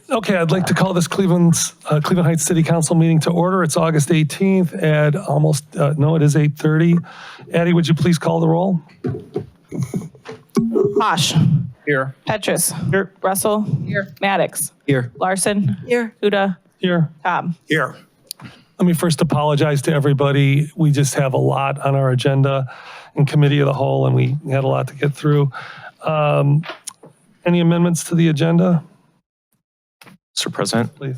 Okay, I'd like to call this Cleveland Heights City Council meeting to order. It's August 18th at it is 8:30. Addie, would you please call the roll? Posh. Here. Petrus. Here. Russell. Here. Maddox. Here. Larson. Here. Huda. Here. Cobb. Here. Let me first apologize to everybody. We just have a lot on our agenda in committee of the whole, and we had a lot to get through. Any amendments to the agenda? Mr. President, Please.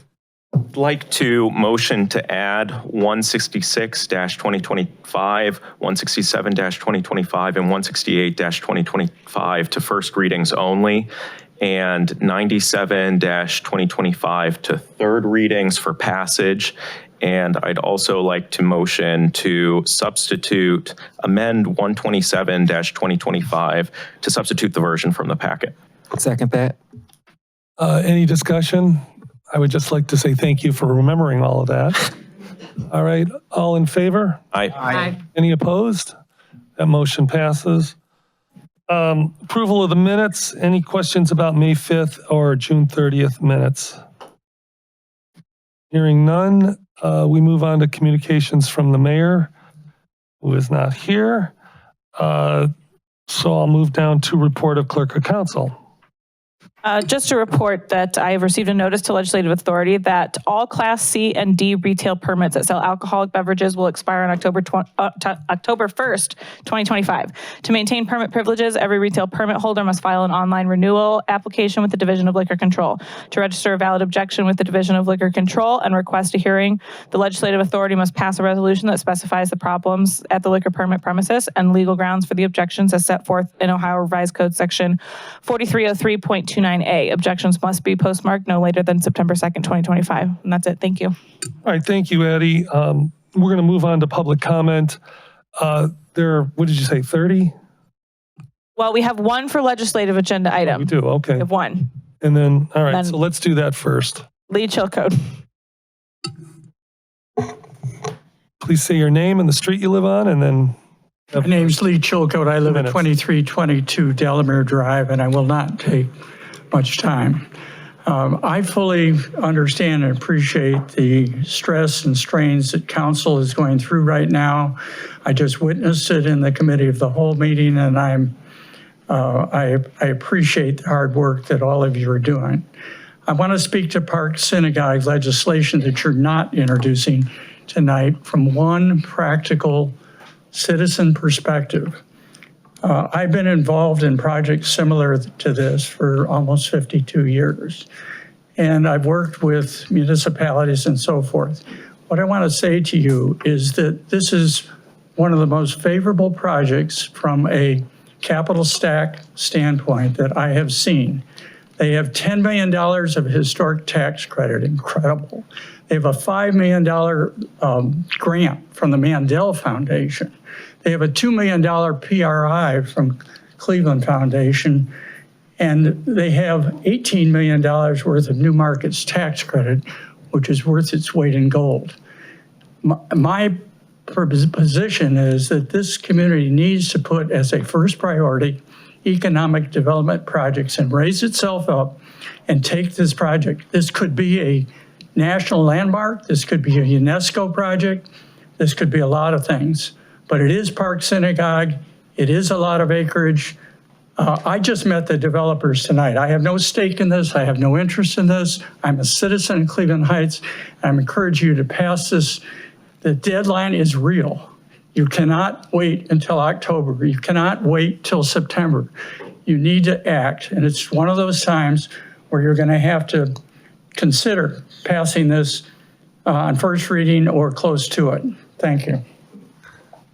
I'd like to motion to add 166-2025, 167-2025, and 168-2025 to first readings only, and 97-2025 to third readings for passage. And I'd also like to motion to amend 127-2025 to substitute the version from the packet. Second that. Any discussion? I would just like to say thank you for remembering all of that. All right, all in favor? Aye. Any opposed? That motion passes. Approval of the minutes. Any questions about May 5th or June 30th minutes? Hearing none, we move on to communications from the mayor, who is not here. So I'll move down to report of clerk of council. Just to report that I have received a notice to legislative authority that all Class C and D retail permits that sell alcoholic beverages will expire on October 1st, 2025. To maintain permit privileges, every retail permit holder must file an online renewal application with the Division of Liquor Control. To register a valid objection with the Division of Liquor Control and request a hearing, the legislative authority must pass a resolution that specifies the problems at the liquor permit premises and legal grounds for the objections as set forth in Ohio Revised Code Section 4303.29. Objections must be postmarked no later than September 2nd, 2025. And that's it. Thank you. All right, thank you, Addie. We're going to move on to public comment. What did you say, 30? Well, we have one for legislative agenda item. We do, okay. We have one. And then, all right, Then- so let's do that first. Lee Chilcote. Please say your name and the street you live on, and then. My name's Lee Chilcote. I live at Minutes. 2322 Delamere Drive, and I will not take much time. I fully understand and appreciate the stress and strains that council is going through right now. I just witnessed it in the committee of the whole meeting, and I appreciate the hard work that all of you are doing. I want to speak to Park Synagogue legislation that you're not introducing tonight from one practical citizen perspective. I've been involved in projects similar to this for almost 52 years, and I've worked with municipalities and so forth. What I want to say to you is that this is one of the most favorable projects from a capital stack standpoint that I have seen. They have $10 million of historic tax credit, incredible. They have a $5 million grant from the Mandel Foundation. They have a $2 million PRI from Cleveland Foundation, and they have $18 million worth of New Markets tax credit, which is worth its weight in gold. My position is that this community needs to put as a first priority economic development projects and raise itself up and take this project. This could be a national landmark. This could be a UNESCO project. This could be a lot of things. But it is Park Synagogue. It is a lot of acreage. I just met the developers tonight. I have no stake in this. I have no interest in this. I'm a citizen in Cleveland Heights. I'm encouraging you to pass this. The deadline is real. You cannot wait until October. You cannot wait till September. You need to act. And it's one of those times where you're going to have to consider passing this on first reading or close to it. Thank you.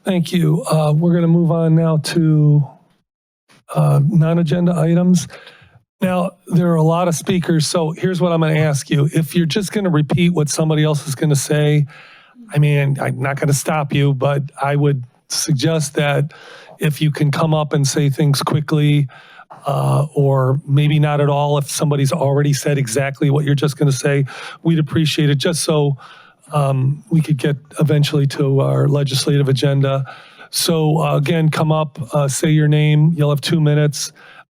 Thank you. We're going to move on now to non-agenda items. Now, there are a lot of speakers, so here's what I'm going to ask you. If you're just going to repeat what somebody else is going to say, I mean, I'm not going to stop you, but I would suggest that if you can come up and say things quickly, or maybe not at all, if somebody's already said exactly what you're just going to say, we'd appreciate it, just so we could get eventually to our legislative agenda. So again, come up, say your name. You'll have 2 minutes,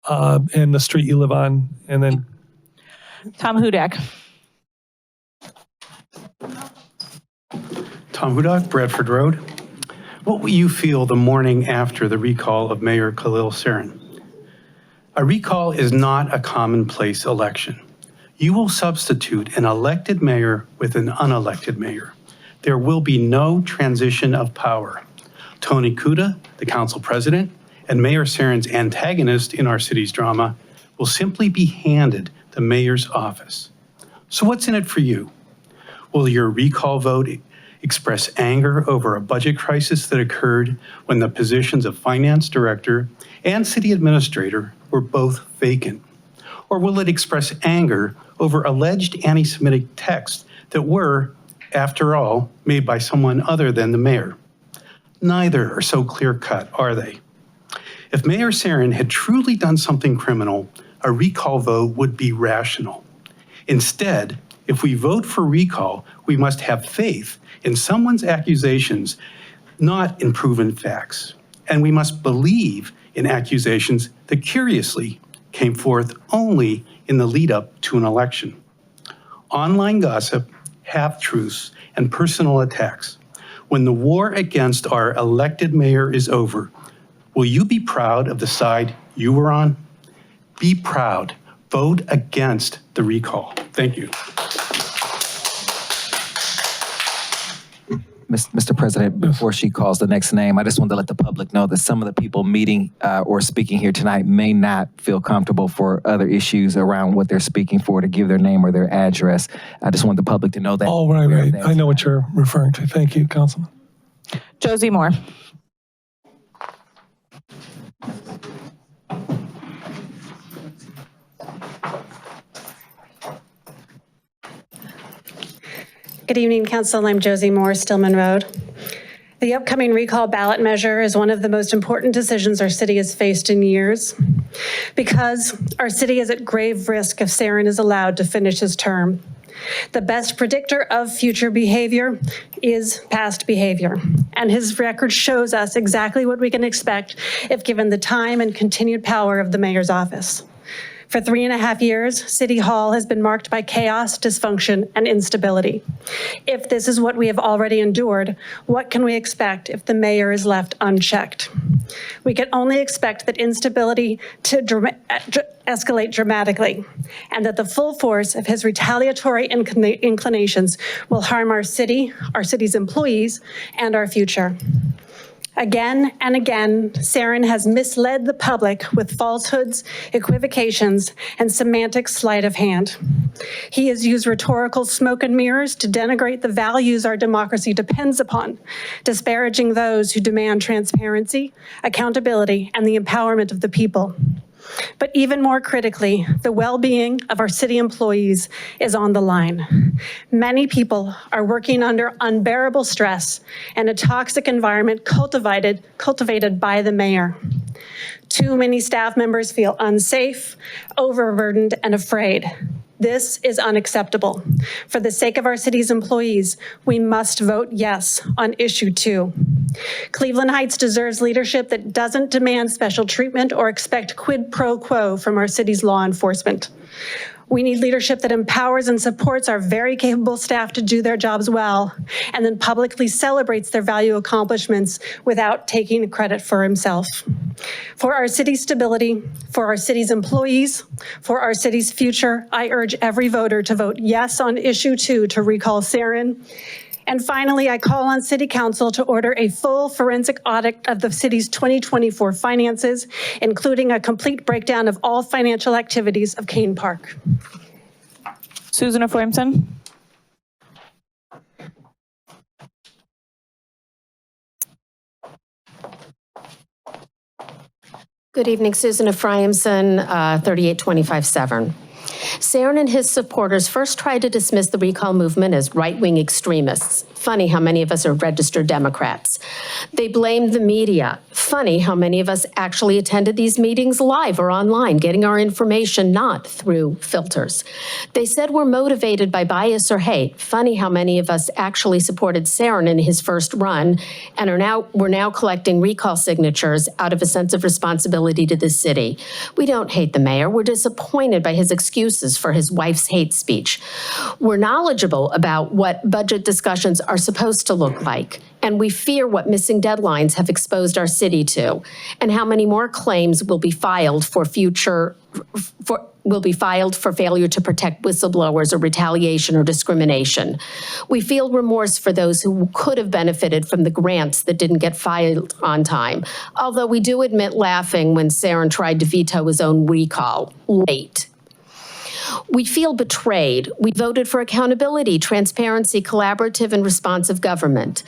and the street you live on, and then. Tom Hudak. Tom Hudak, Bradford Road. What will you feel the morning after the recall of Mayor Khalil Sarin? A recall is not a commonplace election. You will substitute an elected mayor with an unelected mayor. There will be no transition of power. Tony Kuda, the council president, and Mayor Sarin's antagonist in our city's drama will simply be handed the mayor's office. So what's in it for you? Will your recall vote express anger over a budget crisis that occurred when the positions of finance director and city administrator were both vacant? Or will it express anger over alleged anti-Semitic texts that were, after all, made by someone other than the mayor? Neither are so clear-cut, are they? If Mayor Sarin had truly done something criminal, a recall vote would be rational. Instead, if we vote for recall, we must have faith in someone's accusations, not in proven facts. And we must believe in accusations that curiously came forth only in the lead up to an election. Online gossip, half-truths, and personal attacks. When the war against our elected mayor is over, will you be proud of the side you were on? Be proud. Vote against the recall. Thank you. Mr. President, before she calls the next name, I just wanted to let the public know that some of the people meeting or speaking here tonight may not feel comfortable for other issues around what they're speaking for to give their name or their address. I just want the public to know that. Oh, right. I know what you're referring to. Thank you, Councilman. Josie Moore. Good evening, Council. I'm Josie Moore, Stillman Road. The upcoming recall ballot measure is one of the most important decisions our city has faced in years because our city is at grave risk if Sarin is allowed to finish his term. The best predictor of future behavior is past behavior, and his record shows us exactly what we can expect if given the time and continued power of the mayor's office. For 3.5 years, City Hall has been marked by chaos, dysfunction, and instability. If this is what we have already endured, what can we expect if the mayor is left unchecked? We can only expect that instability to escalate dramatically, and that the full force of his retaliatory inclinations will harm our city, our city's employees, and our future. Again and again, Sarin has misled the public with falsehoods, equivocations, and semantic sleight of hand. He has used rhetorical smoke and mirrors to denigrate the values our democracy depends upon, disparaging those who demand transparency, accountability, and the empowerment of the people. But even more critically, the well-being of our city employees is on the line. Many people are working under unbearable stress and a toxic environment cultivated by the mayor. Too many staff members feel unsafe, overburdened, and afraid. This is unacceptable. For the sake of our city's employees, we must vote yes on issue 2. Cleveland Heights deserves leadership that doesn't demand special treatment or expect quid pro quo from our city's law enforcement. We need leadership that empowers and supports our very capable staff to do their jobs well, and then publicly celebrates their value accomplishments without taking credit for himself. For our city's stability, for our city's employees, for our city's future, I urge every voter to vote yes on issue 2 to recall Sarin. And finally, I call on City Council to order a full forensic audit of the city's 2024 finances, including a complete breakdown of all financial activities of Kane Park. Susan Efraimson. Good evening, Susan Efraimson, 3825 Severn. Sarin and his supporters first tried to dismiss the recall movement as right-wing extremists. Funny how many of us are registered Democrats. They blamed the media. Funny how many of us actually attended these meetings live or online, getting our information not through filters. They said we're motivated by bias or hate. Funny how many of us actually supported Sarin in his first run and we're now collecting recall signatures out of a sense of responsibility to the city. We don't hate the mayor. We're disappointed by his excuses excuses for his wife's hate speech. We're knowledgeable about what budget discussions are supposed to look like, and we fear what missing deadlines have exposed our city to, and how many more claims will be filed for failure to protect whistleblowers or retaliation or discrimination. We feel remorse for those who could have benefited from the grants that didn't get filed on time, although we do admit laughing when Sarin tried to veto his own recall late. We feel betrayed. We voted for accountability, transparency, collaborative, and responsive government.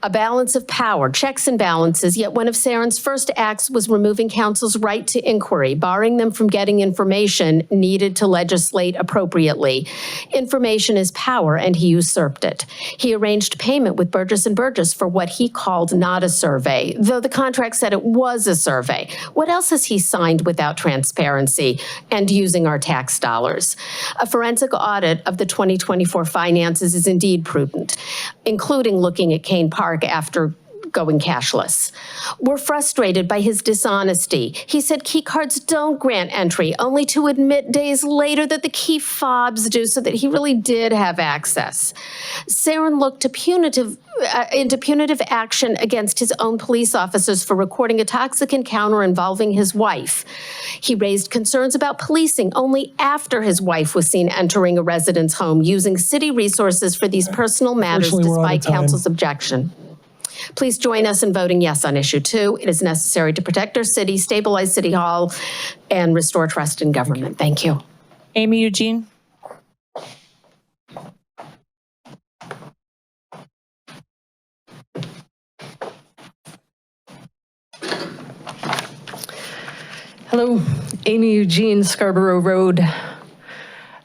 A balance of power, checks and balances, yet one of Sarin's first acts was removing council's right to inquiry, barring them from getting information needed to legislate appropriately. Information is power, and he usurped it. He arranged payment with Burgess & Burgess for what he called not a survey, though the contract said it was a survey. What else has he signed without transparency and using our tax dollars? A forensic audit of the 2024 finances is indeed prudent, including looking at Kane Park after going cashless. We're frustrated by his dishonesty. He said key cards don't grant entry, only to admit days later that the key fobs do, so that he really did have access. Sarin looked into punitive action against his own police officers for recording a toxic encounter involving his wife. He raised concerns about policing only after his wife was seen entering a resident's home, using city resources for these personal matters Unfortunately, we're out of despite time. council's objection. Please join us in voting yes on issue 2. It is necessary to protect our city, stabilize City Hall, and restore trust in government. Thank you. Amy Eugene. Hello, Amy Eugene, Scarborough Road.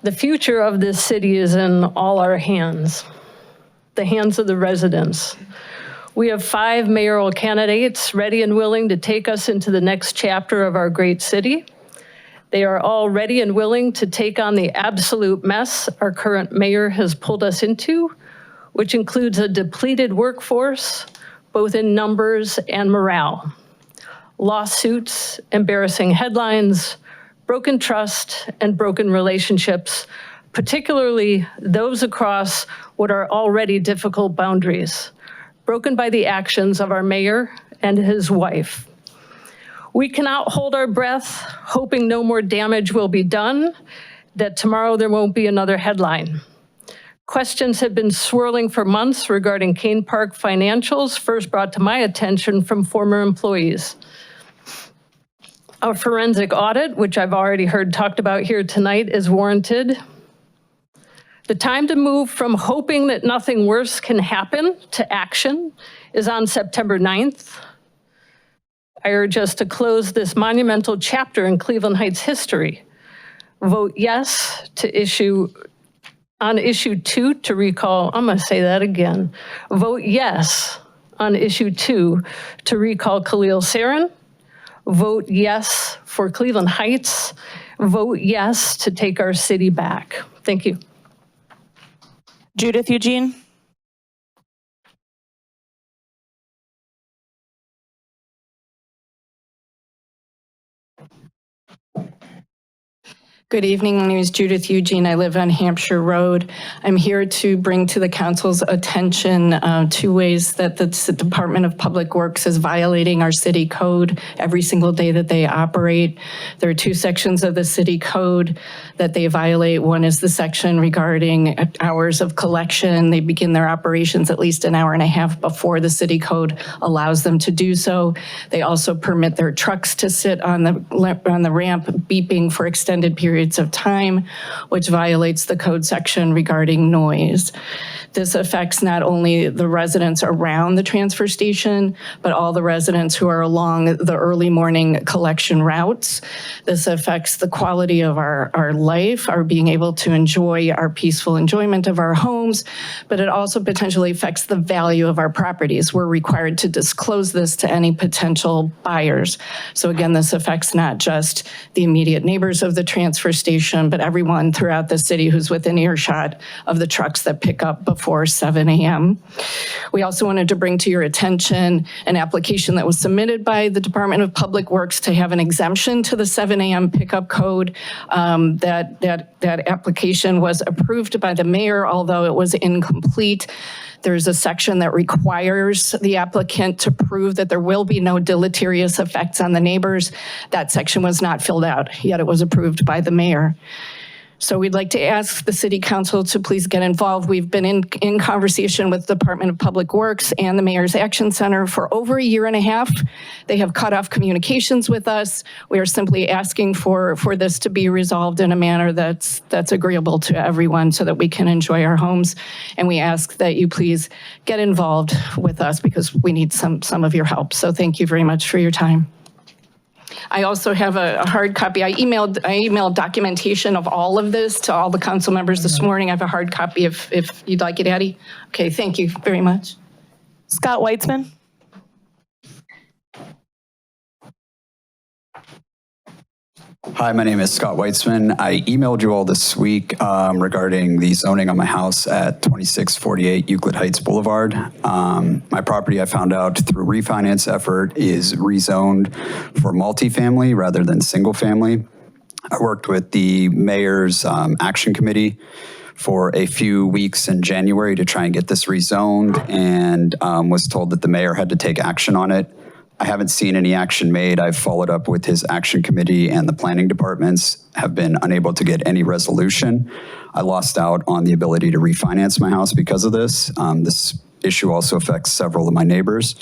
The future of this city is in all our hands, the hands of the residents. We have 5 mayoral candidates ready and willing to take us into the next chapter of our great city. They are all ready and willing to take on the absolute mess our current mayor has pulled us into, which includes a depleted workforce, both in numbers and morale. Lawsuits, embarrassing headlines, broken trust, and broken relationships, particularly those across what are already difficult boundaries, broken by the actions of our mayor and his wife. We cannot hold our breath, hoping no more damage will be done, that tomorrow there won't be another headline. Questions have been swirling for months regarding Kane Park financials, first brought to my attention from former employees. A forensic audit, which I've already heard talked about here tonight, is warranted. The time to move from hoping that nothing worse can happen to action is on September 9th. I urge us to close this monumental chapter in Cleveland Heights history. Vote yes to on issue 2 to recall, I'm gonna say that again. Vote yes on issue 2 to recall Khalil Sarin. Vote yes for Cleveland Heights. Vote yes to take our city back. Thank you. Judith Eugene. Good evening. My name is Judith Eugene. I live on Hampshire Road. I'm here to bring to the council's attention 2 ways that the Department of Public Works is violating our city code every single day that they operate. There are 2 sections of the city code that they violate. One is the section regarding hours of collection. They begin their operations at least an hour and a half before the city code allows them to do so. They also permit their trucks to sit on the ramp beeping for extended periods of time, which violates the code section regarding noise. This affects not only the residents around the transfer station, but all the residents who are along the early morning collection routes. This affects the quality of our life, our being able to enjoy our peaceful enjoyment of our homes, but it also potentially affects the value of our properties. We're required to disclose this to any potential buyers. So again, this affects not just the immediate neighbors of the transfer station, but everyone throughout the city who's within earshot of the trucks that pick up before before 7 a.m. We also wanted to bring to your attention an application that was submitted by the Department of Public Works to have an exemption to the 7 a.m. pickup code. That application was approved by the mayor, although it was incomplete. There's a section that requires the applicant to prove that there will be no deleterious effects on the neighbors. That section was not filled out, yet it was approved by the mayor. So we'd like to ask the city council to please get involved. We've been in conversation with the Department of Public Works and the Mayor's Action Center for over a year and a half. They have cut off communications with us. We are simply asking for this to be resolved in a manner that's agreeable to everyone so that we can enjoy our homes. And we ask that you please get involved with us because we need some of your help. So thank you very much for your time. I also have a hard copy. I emailed documentation of all of this to all the council members this morning. I have a hard copy if you'd like it, Addie. Okay, thank you very much. Scott Weitzman. Hi, my name is Scott Weitzman. I emailed you all this week regarding the zoning on my house at 2648 Euclid Heights Boulevard. My property, I found out through refinance effort, is rezoned for multifamily rather than single family. I worked with the mayor's action committee for a few weeks in January to try and get this rezoned, and was told that the mayor had to take action on it. I haven't seen any action made. I've followed up with his action committee, and the planning departments have been unable to get any resolution. I lost out on the ability to refinance my house because of this. This issue also affects several of my neighbors.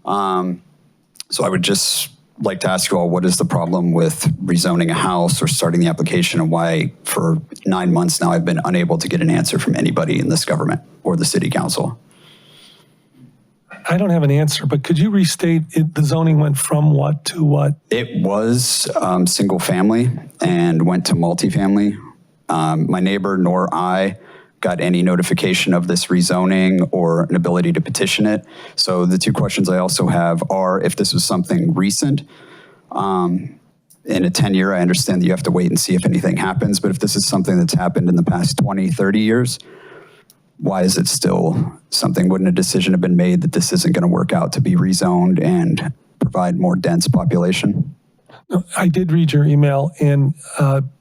So I would just like to ask you all, what is the problem with rezoning a house or starting the application, and why for 9 months now I've been unable to get an answer from anybody in this government or the city council? I don't have an answer, but could you restate it? The zoning went from what to what? It was single family and went to multifamily. My neighbor nor I got any notification of this rezoning or an ability to petition it. So the two questions I also have are, if this was something recent, in a 10-year, I understand that you have to wait and see if anything happens, but if this is something that's happened in the past 20, 30 years, why is it still something? Wouldn't a decision have been made that this isn't going to work out to be rezoned and provide more dense population? No, I did read your email, and I'm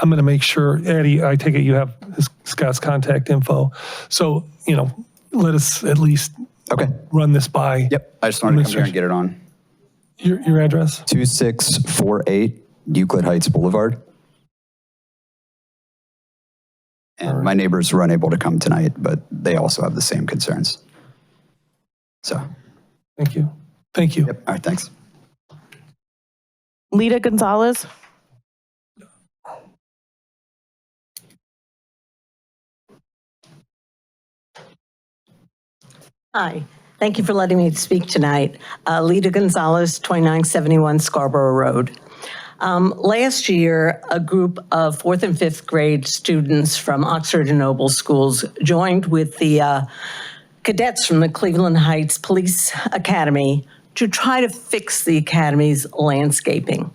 going to make sure, Eddie, I take it you have Scott's contact info. So, let us at least run this by. Yep, I just wanted to come here and get it on. Your address? 2648 Euclid Heights Boulevard. And my neighbors were unable to come tonight, but they also have the same concerns. So. Thank you. Thank you. Yep. All right, thanks. Lita Gonzalez. Hi, thank you for letting me speak tonight. Lita Gonzalez, 2971 Scarborough Road. Last year, a group of 4th and 5th grade students from Oxford and Noble schools joined with the cadets from the Cleveland Heights Police Academy to try to fix the academy's landscaping.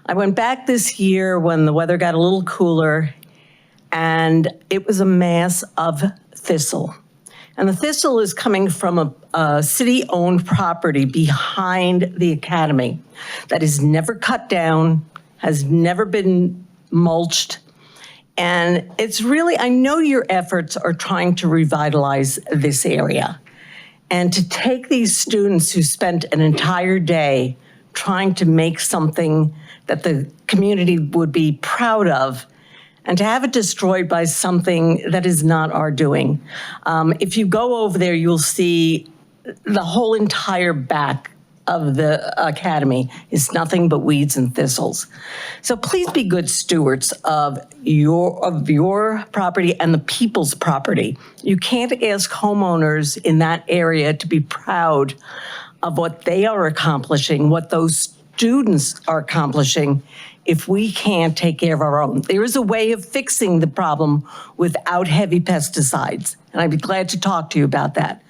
I went back this year when the weather got a little cooler, and it was a mass of thistle. And the thistle is coming from a city-owned property behind the academy that is never cut down, has never been mulched. And it's really, I know your efforts are trying to revitalize this area. And to take these students who spent an entire day trying to make something that the community would be proud of, and to have it destroyed by something that is not our doing. If you go over there, you'll see the whole entire back of the academy is nothing but weeds and thistles. So please be good stewards of your property and the people's property. You can't ask homeowners in that area to be proud of what they are accomplishing, what those students are accomplishing, if we can't take care of our own. There is a way of fixing the problem without heavy pesticides, and I'd be glad to talk to you about that.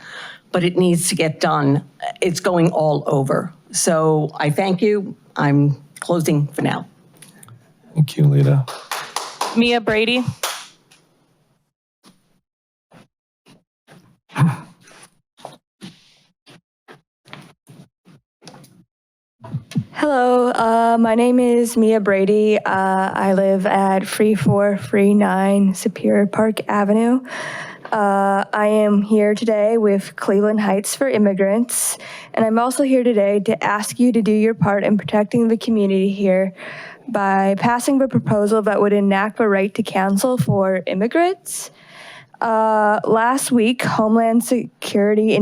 But it needs to get done. It's going all over. So I thank you. I'm closing for now. Thank you, Lita. Mia Brady. Hello, my name is Mia Brady. I live at 3439 Superior Park Avenue. I am here today with Cleveland Heights for Immigrants, and I'm also here today to ask you to do your part in protecting the community here by passing the proposal that would enact a right to counsel for immigrants. Last week, Homeland Security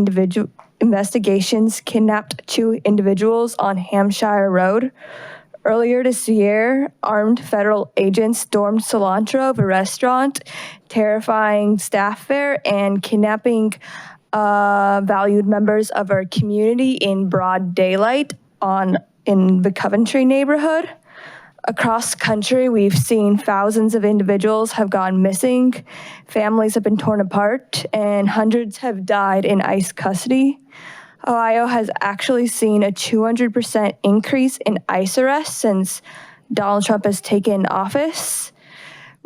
investigations kidnapped 2 individuals on Hampshire Road. Earlier this year, armed federal agents stormed Cilantro, the restaurant, terrifying staff there and kidnapping valued members of our community in broad daylight in the Coventry neighborhood. Across the country, we've seen thousands of individuals have gone missing, families have been torn apart, and hundreds have died in ICE custody. Ohio has actually seen a 200% increase in ICE arrests since Donald Trump has taken office.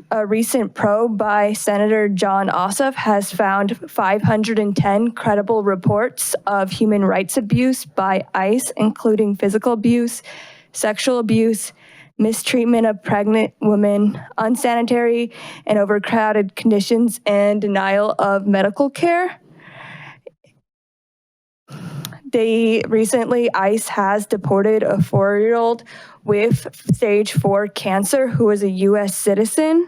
A recent probe by Senator Jon Ossoff has found 510 credible reports of human rights abuse by ICE, including physical abuse, sexual abuse, mistreatment of pregnant women, unsanitary and overcrowded conditions, and denial of medical care. Recently, ICE has deported a 4-year-old with stage 4 cancer who is a U.S. citizen.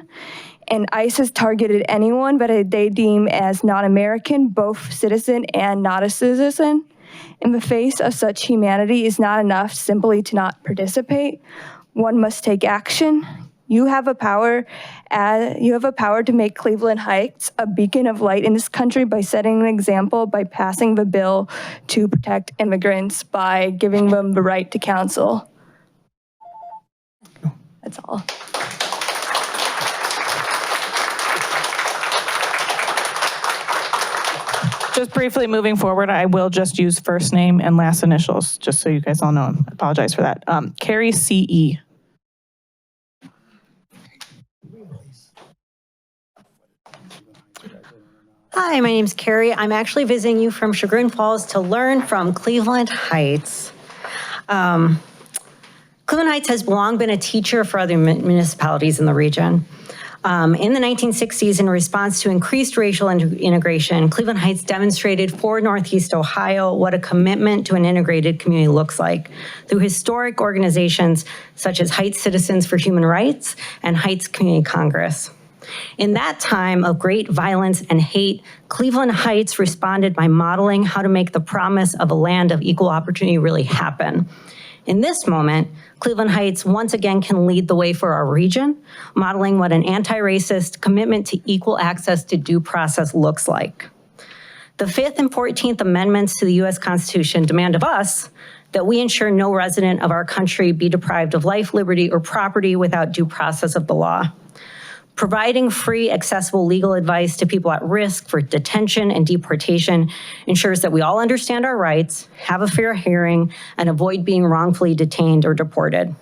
And ICE has targeted anyone that they deem as non-American, both citizen and not a citizen. In the face of such humanity, is not enough simply to not participate. One must take action. You have a power to make Cleveland Heights a beacon of light in this country by setting an example, by passing the bill to protect immigrants, by giving them the right to counsel. That's all. Just briefly moving forward, I will just use first name and last initials, just so you guys all know. I apologize for that. Carrie C.E. Hi, my name's Carrie. I'm actually visiting you from Chagrin Falls to learn from Cleveland Heights. Cleveland Heights has long been a teacher for other municipalities in the region. In the 1960s, in response to increased racial integration, Cleveland Heights demonstrated for Northeast Ohio what a commitment to an integrated community looks like through historic organizations such as Heights Citizens for Human Rights and Heights Community Congress. In that time of great violence and hate, Cleveland Heights responded by modeling how to make the promise of a land of equal opportunity really happen. In this moment, Cleveland Heights once again can lead the way for our region, modeling what an anti-racist commitment to equal access to due process looks like. The 5th and 14th Amendments to the U.S. Constitution demand of us that we ensure no resident of our country be deprived of life, liberty, or property without due process of the law. Providing free, accessible legal advice to people at risk for detention and deportation ensures that we all understand our rights, have a fair hearing, and avoid being wrongfully detained or deported.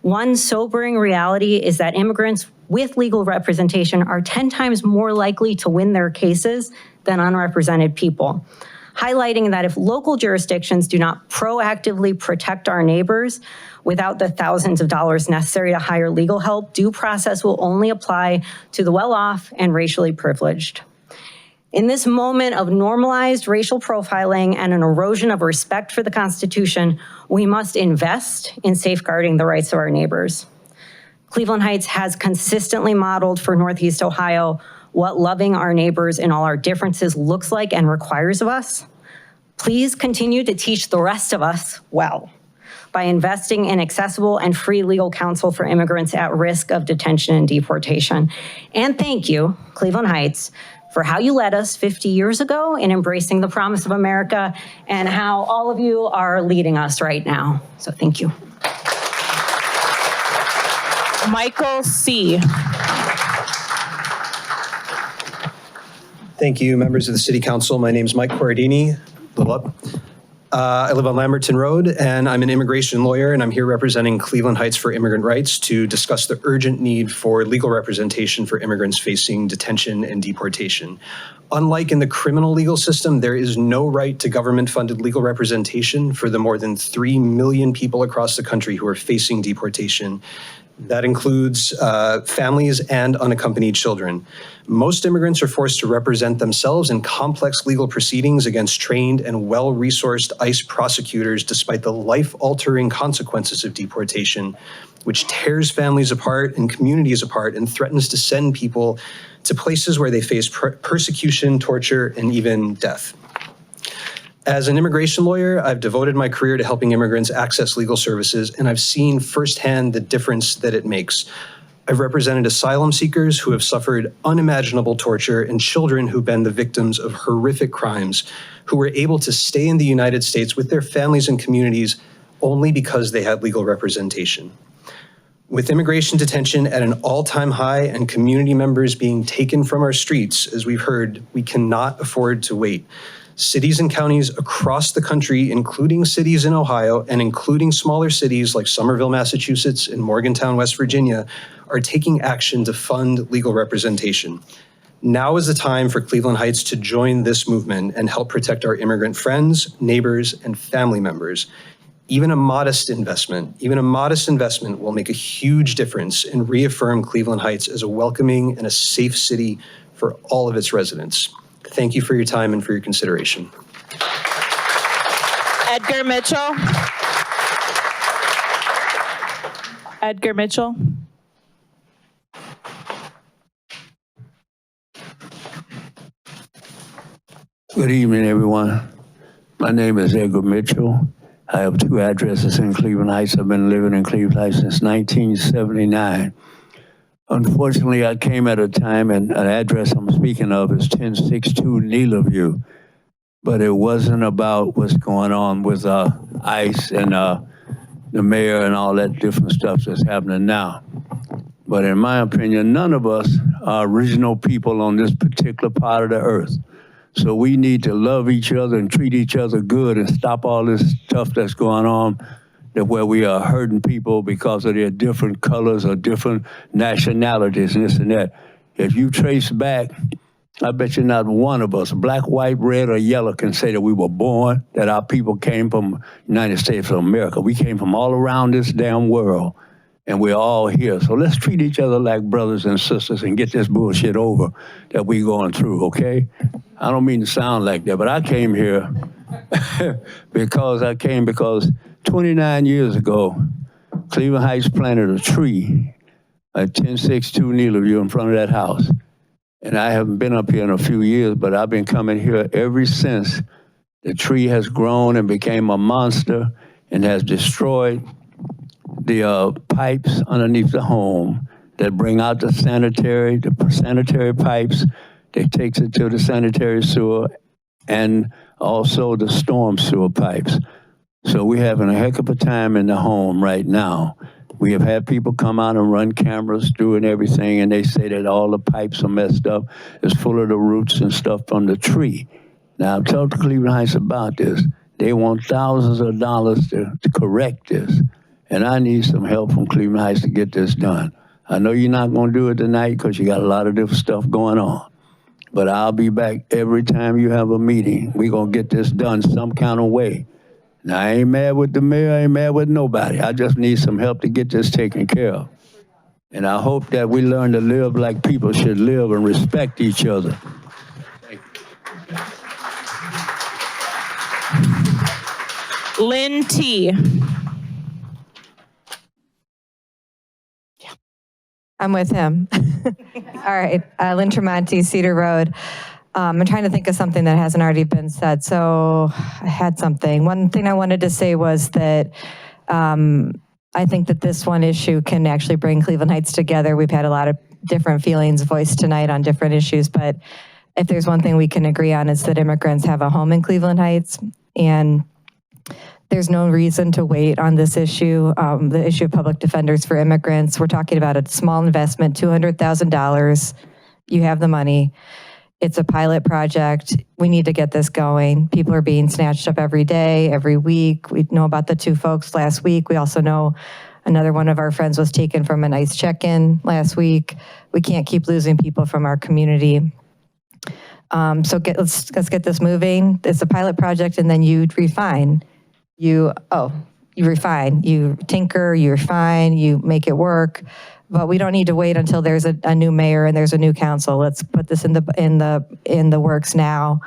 One sobering reality is that immigrants with legal representation are 10 times more likely to win their cases than unrepresented people, highlighting that if local jurisdictions do not proactively protect our neighbors without the thousands of dollars necessary to hire legal help, due process will only apply to the well-off and racially privileged. In this moment of normalized racial profiling and an erosion of respect for the Constitution, we must invest in safeguarding the rights of our neighbors. Cleveland Heights has consistently modeled for Northeast Ohio what loving our neighbors in all our differences looks like and requires of us. Please continue to teach the rest of us well by investing in accessible and free legal counsel for immigrants at risk of detention and deportation. And thank you, Cleveland Heights, for how you led us 50 years ago in embracing the promise of America and how all of you are leading us right now. So thank you. Michael C. Thank you, members of the City Council. My name is Mike Corradini. I live on Lamberton Road, and I'm an immigration lawyer, and I'm here representing Cleveland Heights for Immigrant Rights to discuss the urgent need for legal representation for immigrants facing detention and deportation. Unlike in the criminal legal system, there is no right to government-funded legal representation for the more than 3 million people across the country who are facing deportation. That includes families and unaccompanied children. Most immigrants are forced to represent themselves in complex legal proceedings against trained and well-resourced ICE prosecutors despite the life-altering consequences of deportation, which tears families apart and communities apart and threatens to send people to places where they face persecution, torture, and even death. As an immigration lawyer, I've devoted my career to helping immigrants access legal services, and I've seen firsthand the difference that it makes. I've represented asylum seekers who have suffered unimaginable torture and children who've been the victims of horrific crimes, who were able to stay in the United States with their families and communities only because they had legal representation. With immigration detention at an all-time high and community members being taken from our streets, as we've heard, we cannot afford to wait. Cities and counties across the country, including cities in Ohio and including smaller cities like Somerville, Massachusetts and Morgantown, West Virginia, are taking action to fund legal representation. Now is the time for Cleveland Heights to join this movement and help protect our immigrant friends, neighbors, and family members. Even a modest investment will make a huge difference and reaffirm Cleveland Heights as a welcoming and a safe city for all of its residents. Thank you for your time and for your consideration. Edgar Mitchell. Edgar Mitchell. Good evening, everyone. My name is Edgar Mitchell. I have 2 addresses in Cleveland Heights. I've been living in Cleveland Heights since 1979. Unfortunately, I came at a time, and an address I'm speaking of is 1062 Neela View. But it wasn't about what's going on with ICE and the mayor and all that different stuff that's happening now. But in my opinion, none of us are original people on this particular part of the earth. So we need to love each other and treat each other good and stop all this stuff that's going on, that where we are hurting people because of their different colors or different nationalities and this and that. If you trace back, I bet you not one of us, black, white, red, or yellow, can say that we were born, that our people came from United States of America. We came from all around this damn world, and we're all here. So let's treat each other like brothers and sisters and get this bullshit over that we going through, okay? I don't mean to sound like that, but I came here because 29 years ago, Cleveland Heights planted a tree at 1062 Neela View in front of that house. And I haven't been up here in a few years, but I've been coming here ever since. The tree has grown and became a monster and has destroyed the pipes underneath the home that bring out the sanitary pipes that takes it to the sanitary sewer and also the storm sewer pipes. So we're having a heck of a time in the home right now. We have had people come out and run cameras through and everything, and they say that all the pipes are messed up. It's full of the roots and stuff from the tree. Now, I've talked to Cleveland Heights about this. They want thousands of dollars to correct this. And I need some help from Cleveland Heights to get this done. I know you're not going to do it tonight because you got a lot of different stuff going on. But I'll be back every time you have a meeting. We're going to get this done some kind of way. Now, I ain't mad with the mayor, I ain't mad with nobody. I just need some help to get this taken care of. And I hope that we learn to live like people should live and respect each other. Thank you. Lynn T. I'm with him. All right, Lynn Tremonti, Cedar Road. I'm trying to think of something that hasn't already been said. So I had something. One thing I wanted to say was that I think that this one issue can actually bring Cleveland Heights together. We've had a lot of different feelings voiced tonight on different issues, but if there's one thing we can agree on, is that immigrants have a home in Cleveland Heights, and there's no reason to wait on this issue, the issue of public defenders for immigrants. We're talking about a small investment, $200,000. You have the money. It's a pilot project. We need to get this going. People are being snatched up every day, every week. We know about the 2 folks last week. We also know another one of our friends was taken from an ICE check-in last week. We can't keep losing people from our community. So let's get this moving. It's a pilot project, and then you refine. You refine, you tinker, you refine, you make it work. But we don't need to wait until there's a new mayor and there's a new council. Let's put this in the works now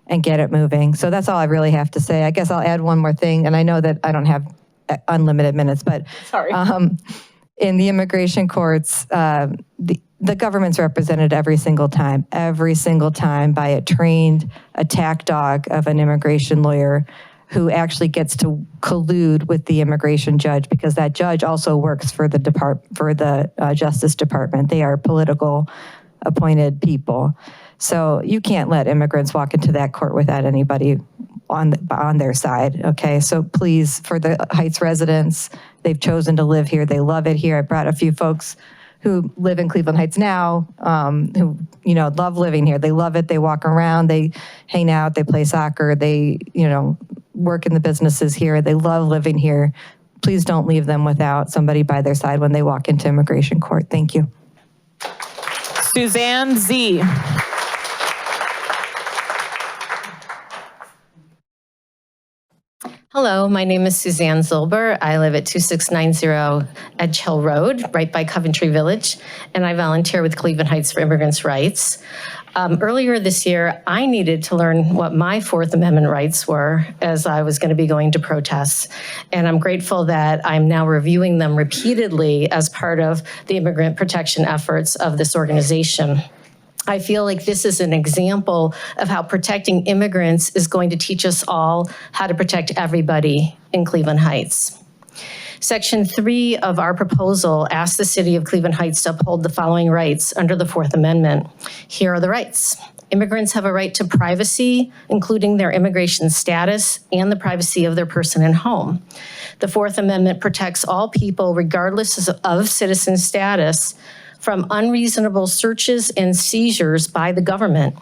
and get it moving. So that's all I really have to say. I guess I'll add one more thing, and I know that I don't have unlimited minutes, but Sorry. In the immigration courts, the government's represented every single time by a trained attack dog of an immigration lawyer who actually gets to collude with the immigration judge, because that judge also works for the Justice Department. They are political appointed people. So you can't let immigrants walk into that court without anybody on their side, okay? So please, for the Heights residents, they've chosen to live here. They love it here. I brought a few folks who live in Cleveland Heights now, who love living here. They love it. They walk around, they hang out, they play soccer, they work in the businesses here. They love living here. Please don't leave them without somebody by their side when they walk into immigration court. Thank you. Suzanne Z. Hello, my name is Suzanne Zilber. I live at 2690 Edge Hill Road, right by Coventry Village, and I volunteer with Cleveland Heights for Immigrants' Rights. Earlier this year, I needed to learn what my Fourth Amendment rights were as I was going to be going to protests. And I'm grateful that I'm now reviewing them repeatedly as part of the immigrant protection efforts of this organization. I feel like this is an example of how protecting immigrants is going to teach us all how to protect everybody in Cleveland Heights. Section 3 of our proposal asks the City of Cleveland Heights to uphold the following rights under the Fourth Amendment. Here are the rights. Immigrants have a right to privacy, including their immigration status and the privacy of their person and home. The Fourth Amendment protects all people, regardless of citizen status, from unreasonable searches and seizures by the government.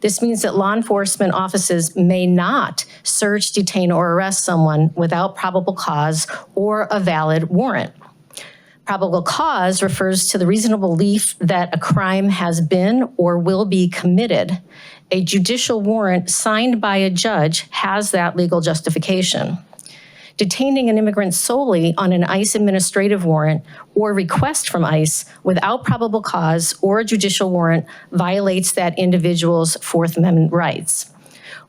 This means that law enforcement offices may not search, detain, or arrest someone without probable cause or a valid warrant. Probable cause refers to the reasonable belief that a crime has been or will be committed. A judicial warrant signed by a judge has that legal justification. Detaining an immigrant solely on an ICE administrative warrant or request from ICE without probable cause or a judicial warrant violates that individual's Fourth Amendment rights.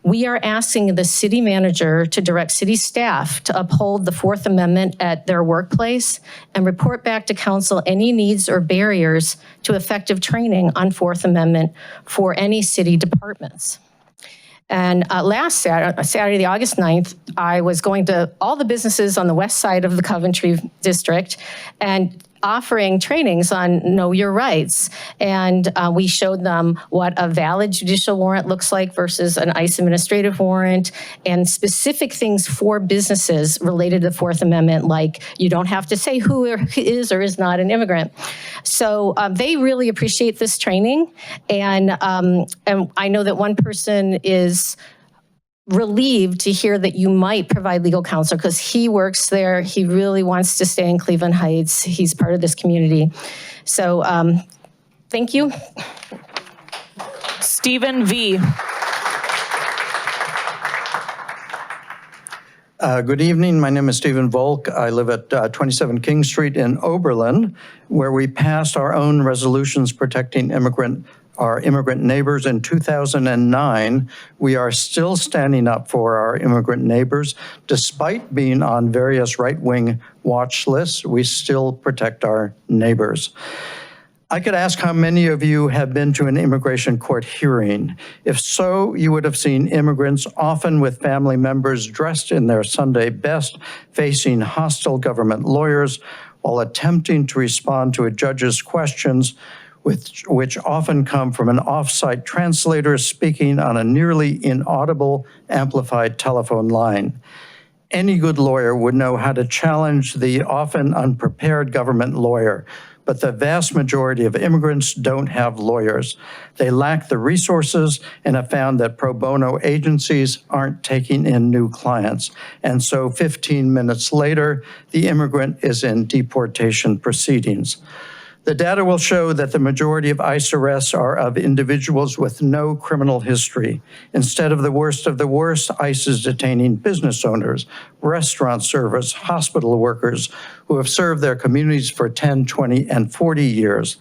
We are asking the city manager to direct city staff to uphold the Fourth Amendment at their workplace and report back to council any needs or barriers to effective training on Fourth Amendment for any city departments. And last Saturday, August 9th, I was going to all the businesses on the west side of the Coventry district and offering trainings on Know Your Rights. And we showed them what a valid judicial warrant looks like versus an ICE administrative warrant, and specific things for businesses related to the Fourth Amendment, like you don't have to say who is or is not an immigrant. So they really appreciate this training. And I know that one person is relieved to hear that you might provide legal counsel because he works there. He really wants to stay in Cleveland Heights. He's part of this community. So thank you. Stephen V. Good evening. My name is Stephen Volk. I live at 27 King Street in Oberlin, where we passed our own resolutions protecting our immigrant neighbors in 2009. We are still standing up for our immigrant neighbors. Despite being on various right-wing watch lists, we still protect our neighbors. I could ask how many of you have been to an immigration court hearing. If so, you would have seen immigrants, often with family members dressed in their Sunday best, facing hostile government lawyers while attempting to respond to a judge's questions, which often come from an off-site translator speaking on a nearly inaudible amplified telephone line. Any good lawyer would know how to challenge the often unprepared government lawyer but the vast majority of immigrants don't have lawyers. They lack the resources and have found that pro bono agencies aren't taking in new clients. And so 15 minutes later, the immigrant is in deportation proceedings. The data will show that the majority of ICE arrests are of individuals with no criminal history. Instead of the worst, ICE is detaining business owners, restaurant servers, hospital workers who have served their communities for 10, 20, and 40 years.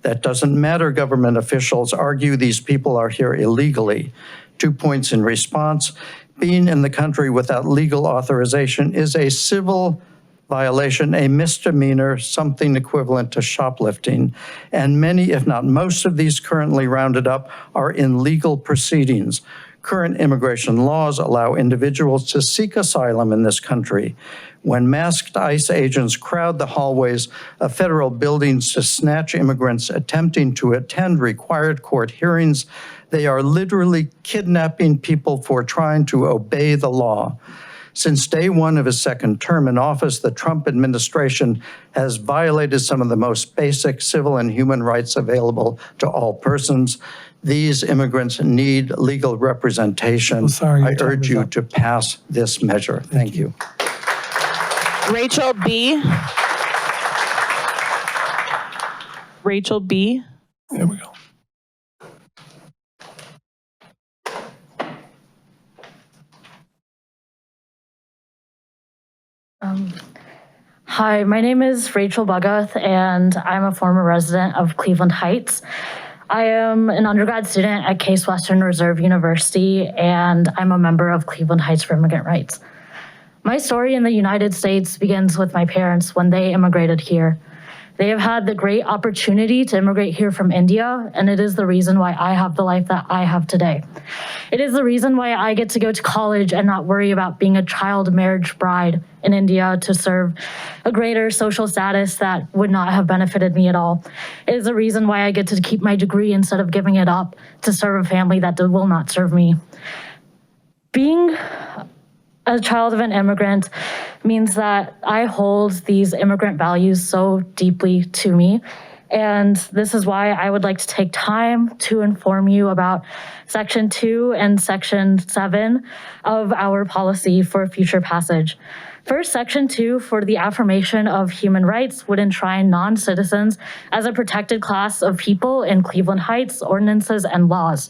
That doesn't matter, government officials argue these people are here illegally. 2 points in response. Being in the country without legal authorization is a civil violation, a misdemeanor, something equivalent to shoplifting. And many, if not most of these currently rounded up are in legal proceedings. Current immigration laws allow individuals to seek asylum in this country. When masked ICE agents crowd the hallways of federal buildings to snatch immigrants attempting to attend required court hearings, they are literally kidnapping people for trying to obey the law. Since day one of his second term in office, the Trump administration has violated some of the most basic civil and human rights available to all persons. These immigrants need legal representation. I urge you to pass this measure. Thank you. Rachel B. Rachel B. There we go. Hi, my name is Rachel Bagath, and I'm a former resident of Cleveland Heights. I am an undergrad student at Case Western Reserve University, and I'm a member of Cleveland Heights for Immigrant Rights. My story in the United States begins with my parents when they immigrated here. They have had the great opportunity to immigrate here from India, and it is the reason why I have the life that I have today. It is the reason why I get to go to college and not worry about being a child marriage bride in India to serve a greater social status that would not have benefited me at all. It is the reason why I get to keep my degree instead of giving it up to serve a family that will not serve me. Being a child of an immigrant means that I hold these immigrant values so deeply to me. And this is why I would like to take time to inform you about Section 2 and Section 7 of our policy for future passage. First, Section 2 for the affirmation of human rights would enshrine non-citizens as a protected class of people in Cleveland Heights ordinances and laws.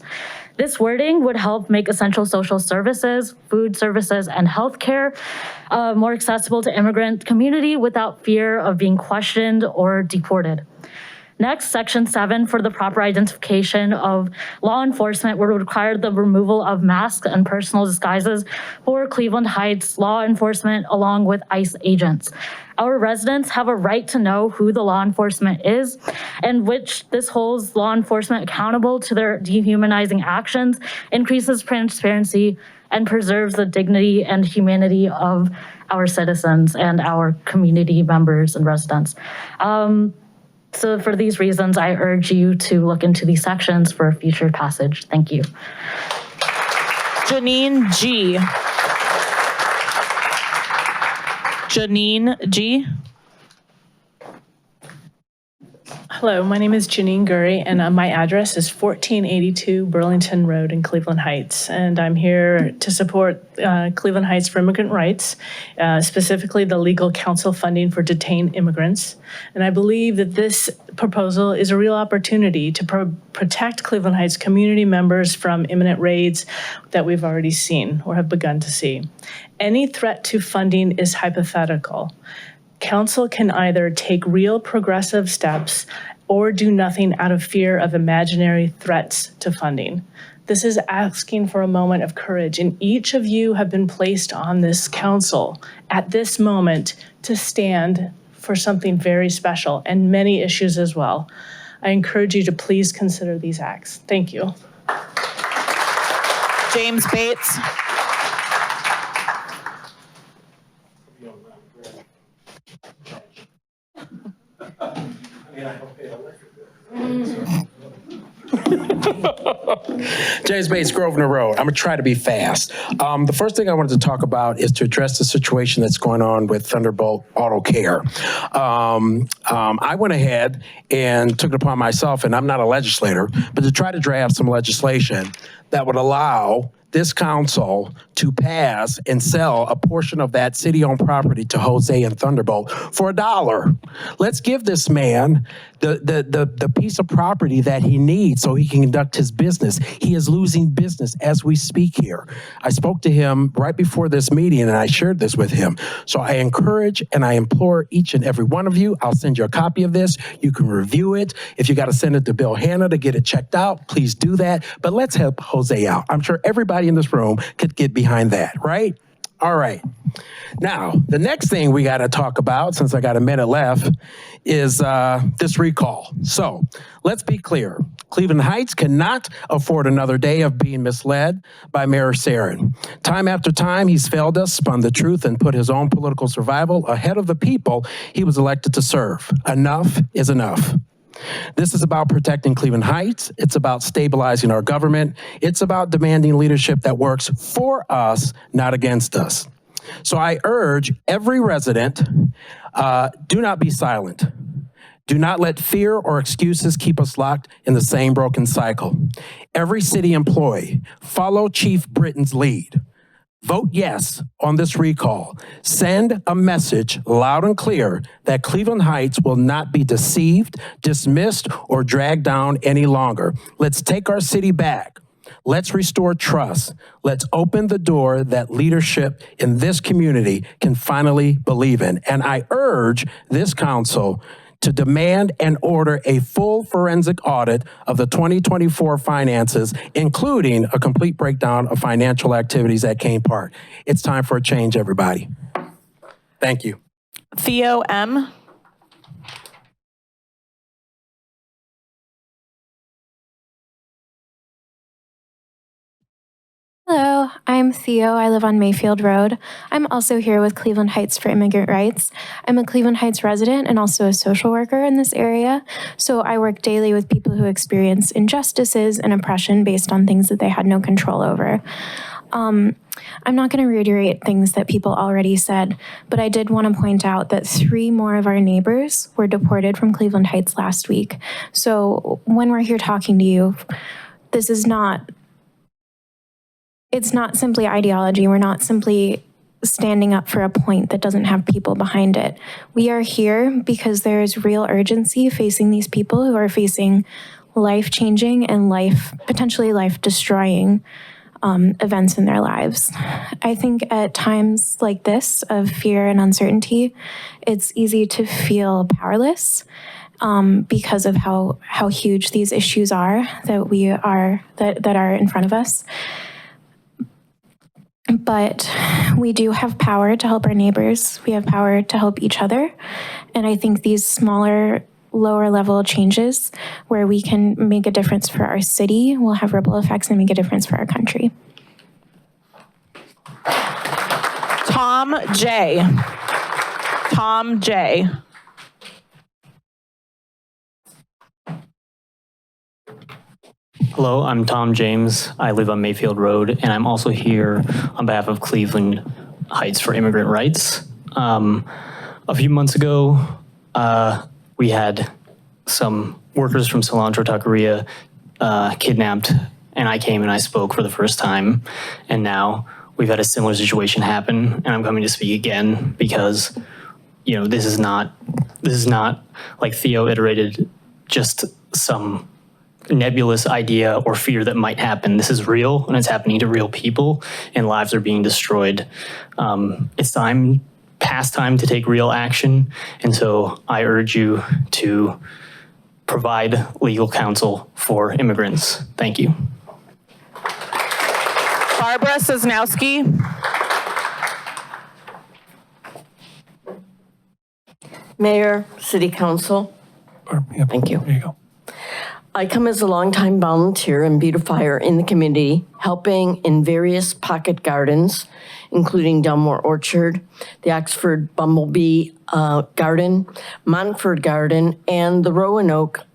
This wording would help make essential social services, food services, and healthcare more accessible to immigrant community without fear of being questioned or deported. Next, Section 7 for the proper identification of law enforcement would require the removal of masks and personal disguises for Cleveland Heights law enforcement along with ICE agents. Our residents have a right to know who the law enforcement is, and which this holds law enforcement accountable to their dehumanizing actions, increases transparency, and preserves the dignity and humanity of our citizens and our community members and residents. So for these reasons, I urge you to look into these sections for future passage. Thank you. Janine G. Janine G. Hello, my name is Janine Gurry, and my address is 1482 Burlington Road in Cleveland Heights. And I'm here to support Cleveland Heights for Immigrant Rights, specifically the legal counsel funding for detained immigrants. And I believe that this proposal is a real opportunity to protect Cleveland Heights community members from imminent raids that we've already seen or have begun to see. Any threat to funding is hypothetical. Council can either take real progressive steps or do nothing out of fear of imaginary threats to funding. This is asking for a moment of courage, and each of you have been placed on this council at this moment to stand for something very special and many issues as well. I encourage you to please consider these acts. Thank you. James Bates. James Bates, Grosvenor Road. I'm gonna try to be fast. The first thing I wanted to talk about is to address the situation that's going on with Thunderbolt Auto Care. I went ahead and took it upon myself, and I'm not a legislator, but to try to draft some legislation that would allow this council to pass and sell a portion of that city-owned property to Jose and Thunderbolt for $1. Let's give this man the piece of property that he needs so he can conduct his business. He is losing business as we speak here. I spoke to him right before this meeting and I shared this with him. So I encourage and I implore each and every one of you, I'll send you a copy of this. You can review it. If you got to send it to Bill Hanna to get it checked out, please do that. But let's help Jose out. I'm sure everybody in this room could get behind that, right? All right. Now, the next thing we got to talk about, since I got a minute left, is this recall. So let's be clear. Cleveland Heights cannot afford another day of being misled by Mayor Sarin. Time after time, he's failed us, spun the truth, and put his own political survival ahead of the people he was elected to serve. Enough is enough. This is about protecting Cleveland Heights. It's about stabilizing our government. It's about demanding leadership that works for us, not against us. So I urge every resident, do not be silent. Do not let fear or excuses keep us locked in the same broken cycle. Every city employee, follow Chief Britton's lead. Vote yes on this recall. Send a message loud and clear that Cleveland Heights will not be deceived, dismissed, or dragged down any longer. Let's take our city back. Let's restore trust. Let's open the door that leadership in this community can finally believe in. And I urge this council to demand and order a full forensic audit of the 2024 finances, including a complete breakdown of financial activities at Kane Park. It's time for a change, everybody. Thank you. Theo M. Hello, I'm Theo. I live on Mayfield Road. I'm also here with Cleveland Heights for Immigrant Rights. I'm a Cleveland Heights resident and also a social worker in this area. So I work daily with people who experience injustices and oppression based on things that they had no control over. I'm not going to reiterate things that people already said, but I did want to point out that 3 more of our neighbors were deported from Cleveland Heights last week. So when we're here talking to you, this is not It's not simply ideology. We're not simply standing up for a point that doesn't have people behind it. We are here because there is real urgency facing these people who are facing life-changing and potentially life-destroying events in their lives. I think at times like this of fear and uncertainty, it's easy to feel powerless because of how huge these issues are that are in front of us. But we do have power to help our neighbors. We have power to help each other. And I think these smaller, lower level changes where we can make a difference for our city will have ripple effects and make a difference for our country. Tom J. Tom J. Hello, I'm Tom James. I live on Mayfield Road, and I'm also here on behalf of Cleveland Heights for Immigrant Rights. A few months ago, we had some workers from Cilantro Taqueria kidnapped, and I came and I spoke for the first time. And now we've had a similar situation happen, and I'm coming to speak again because, this is not like Theo iterated, just some nebulous idea or fear that might happen. This is real, and it's happening to real people, and lives are being destroyed. It's past time to take real action, and so I urge you to provide legal counsel for immigrants. Thank you. Barbara Sosnowski. Mayor, City Council. Thank you. There you go. I come as a longtime volunteer and beautifier in the community, helping in various pocket gardens, including Delmore Orchard, the Oxford Bumblebee Garden, Montford Garden, and the Roanoke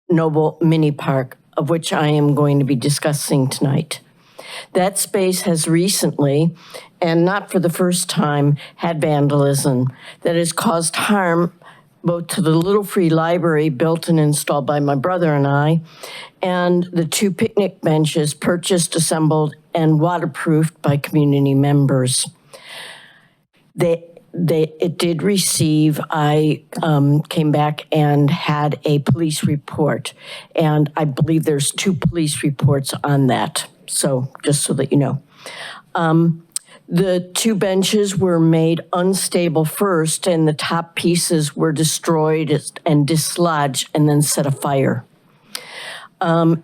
Noble Mini Park of which I am going to be discussing tonight. That space has recently, and not for the first time, had vandalism that has caused harm both to the Little Free Library built and installed by my brother and I, and the 2 picnic benches purchased, assembled, and waterproofed by community members. It did receive, I came back and had a police report, and I believe there's 2 police reports on that. So just so that you know. The 2 benches were made unstable first, and the top pieces were destroyed and dislodged and then set afire. So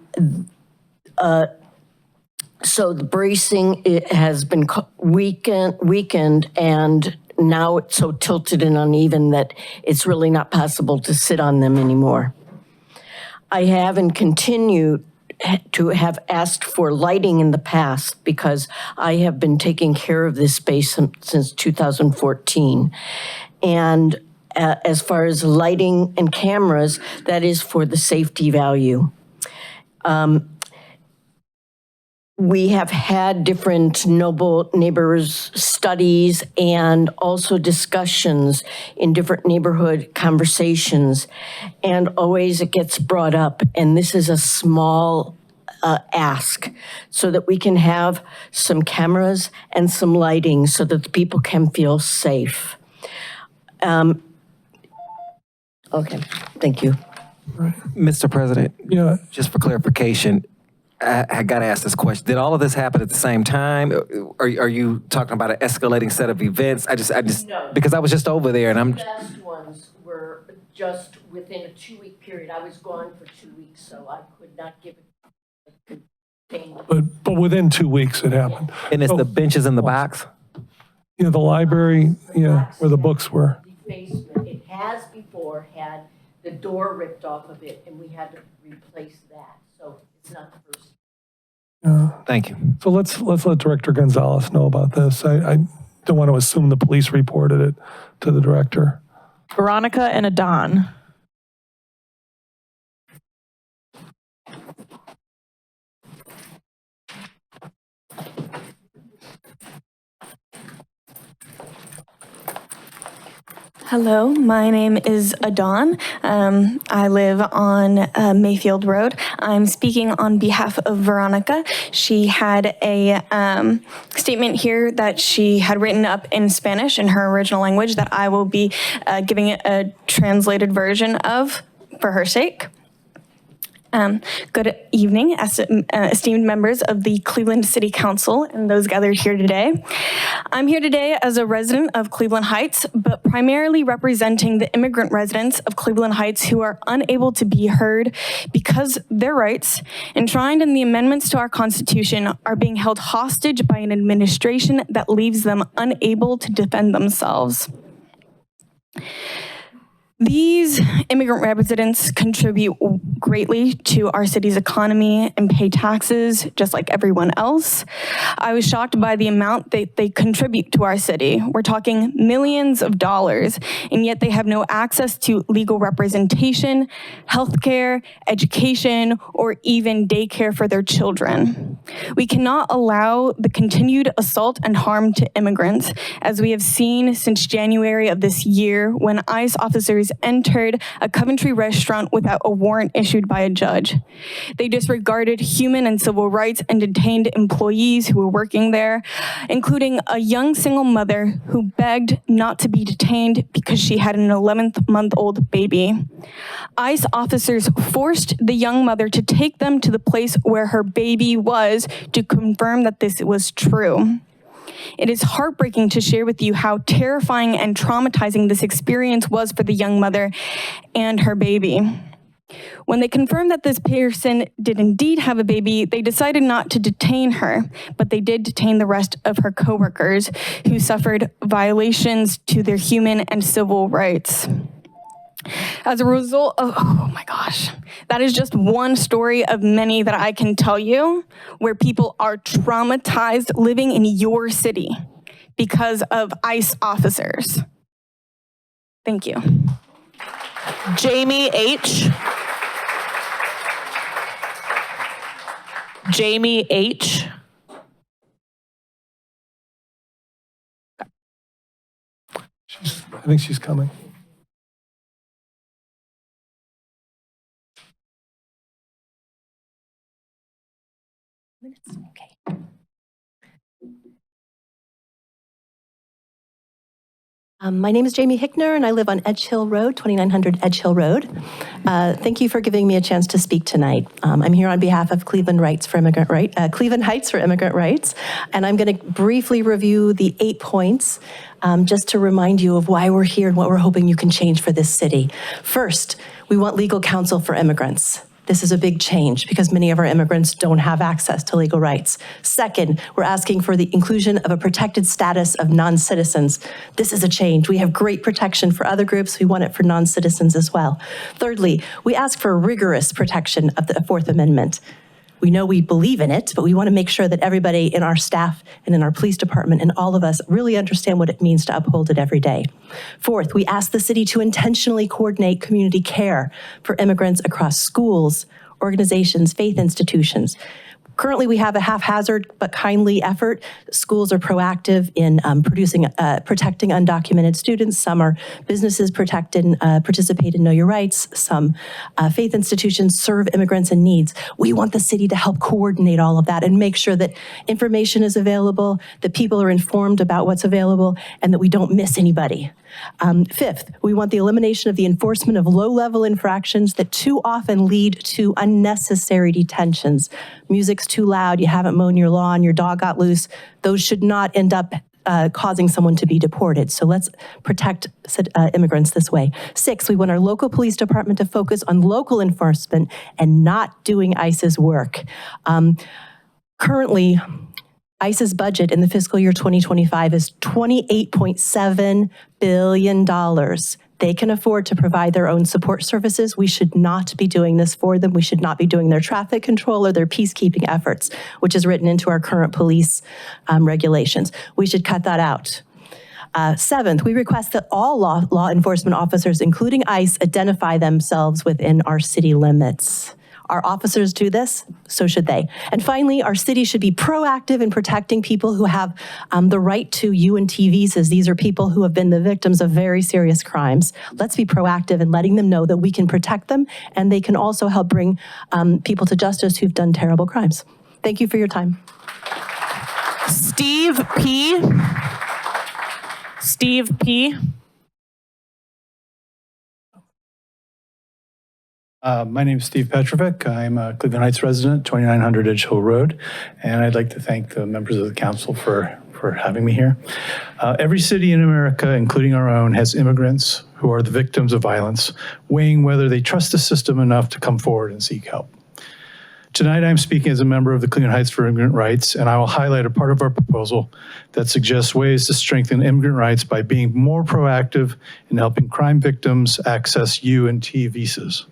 the bracing, it has been weakened, and now it's so tilted and uneven that it's really not possible to sit on them anymore. I have and continue to have asked for lighting in the past because I have been taking care of this space since 2014. And as far as lighting and cameras, that is for the safety value. We have had different Noble Neighbors studies and also discussions in different neighborhood conversations. And always it gets brought up, and this is a small ask so that we can have some cameras and some lighting so that the people can feel safe. Okay, thank you. Mr. President, Yeah. just for clarification, I got to ask this question. Did all of this happen at the same time? Are you talking about an escalating set of events? I just No. because I was just over there and I'm. The last ones were just within a 2-week period. I was gone for 2 weeks, so I could not give it. But within 2 weeks it happened. And it's the benches in the box? Yeah, the library, yeah, where the books were. Basement. It has before had the door ripped off of it, and we had to replace that. So it's not the first. Thank you. So let's let Director Gonzalez know about this. I don't want to assume the police reported it to the director. Veronica and Adon. Hello, my name is Adon. I live on Mayfield Road. I'm speaking on behalf of Veronica. She had a statement here that she had written up in Spanish in her original language that I will be giving it a translated version of for her sake. Good evening, esteemed members of the Cleveland City Council and those gathered here today. I'm here today as a resident of Cleveland Heights, but primarily representing the immigrant residents of Cleveland Heights who are unable to be heard because their rights, enshrined in the amendments to our Constitution, are being held hostage by an administration that leaves them unable to defend themselves. These immigrant residents contribute greatly to our city's economy and pay taxes just like everyone else. I was shocked by the amount that they contribute to our city. We're talking millions of dollars, and yet they have no access to legal representation, healthcare, education, or even daycare for their children. We cannot allow the continued assault and harm to immigrants, as we have seen since January of this year when ICE officers entered a Coventry restaurant without a warrant issued by a judge. They disregarded human and civil rights and detained employees who were working there, including a young single mother who begged not to be detained because she had an 11-month-old baby. ICE officers forced the young mother to take them to the place where her baby was to confirm that this was true. It is heartbreaking to share with you how terrifying and traumatizing this experience was for the young mother and her baby. When they confirmed that this person did indeed have a baby, they decided not to detain her, but they did detain the rest of her coworkers who suffered violations to their human and civil rights. As a result of, oh my gosh, that is just one story of many that I can tell you where people are traumatized living in your city because of ICE officers. Thank you. Jamie H. Jamie H. I think she's coming. My name is Jamie Hickner, and I live on Edge Hill Road, 2900 Edge Hill Road. Thank you for giving me a chance to speak tonight. I'm here on behalf of Cleveland Heights for Immigrant Rights, and I'm going to briefly review the 8 points just to remind you of why we're here and what we're hoping you can change for this city. First, we want legal counsel for immigrants. This is a big change because many of our immigrants don't have access to legal rights. Second, we're asking for the inclusion of a protected status of non-citizens. This is a change. We have great protection for other groups. We want it for non-citizens as well. Thirdly, we ask for rigorous protection of the Fourth Amendment. We know we believe in it, but we want to make sure that everybody in our staff and in our police department and all of us really understand what it means to uphold it every day. Fourth, we ask the city to intentionally coordinate community care for immigrants across schools, organizations, faith institutions. Currently, we have a haphazard but kindly effort. Schools are proactive in protecting undocumented students. Some are businesses participate in Know Your Rights. Some faith institutions serve immigrants in needs. We want the city to help coordinate all of that and make sure that information is available, that people are informed about what's available, and that we don't miss anybody. Fifth, we want the elimination of the enforcement of low-level infractions that too often lead to unnecessary detentions. Music's too loud, you haven't mown your lawn, your dog got loose. Those should not end up causing someone to be deported. So let's protect immigrants this way. Six, we want our local police department to focus on local enforcement and not doing ICE's work. Currently, ICE's budget in the fiscal year 2025 is $28.7 billion. They can afford to provide their own support services. We should not be doing this for them. We should not be doing their traffic control or their peacekeeping efforts, which is written into our current police regulations. We should cut that out. Seventh, we request that all law enforcement officers, including ICE, identify themselves within our city limits. Our officers do this, so should they. And finally, our city should be proactive in protecting people who have the right to UNT visas. These are people who have been the victims of very serious crimes. Let's be proactive in letting them know that we can protect them, and they can also help bring people to justice who've done terrible crimes. Thank you for your time. Steve P. Steve P. My name is Steve Petrovic. I'm a Cleveland Heights resident, 2900 Edge Hill Road, and I'd like to thank the members of the council for having me here. Every city in America, including our own, has immigrants who are the victims of violence, weighing whether they trust the system enough to come forward and seek help. Tonight, I'm speaking as a member of the Cleveland Heights for Immigrant Rights, and I will highlight a part of our proposal that suggests ways to strengthen immigrant rights by being more proactive in helping crime victims access UNT visas.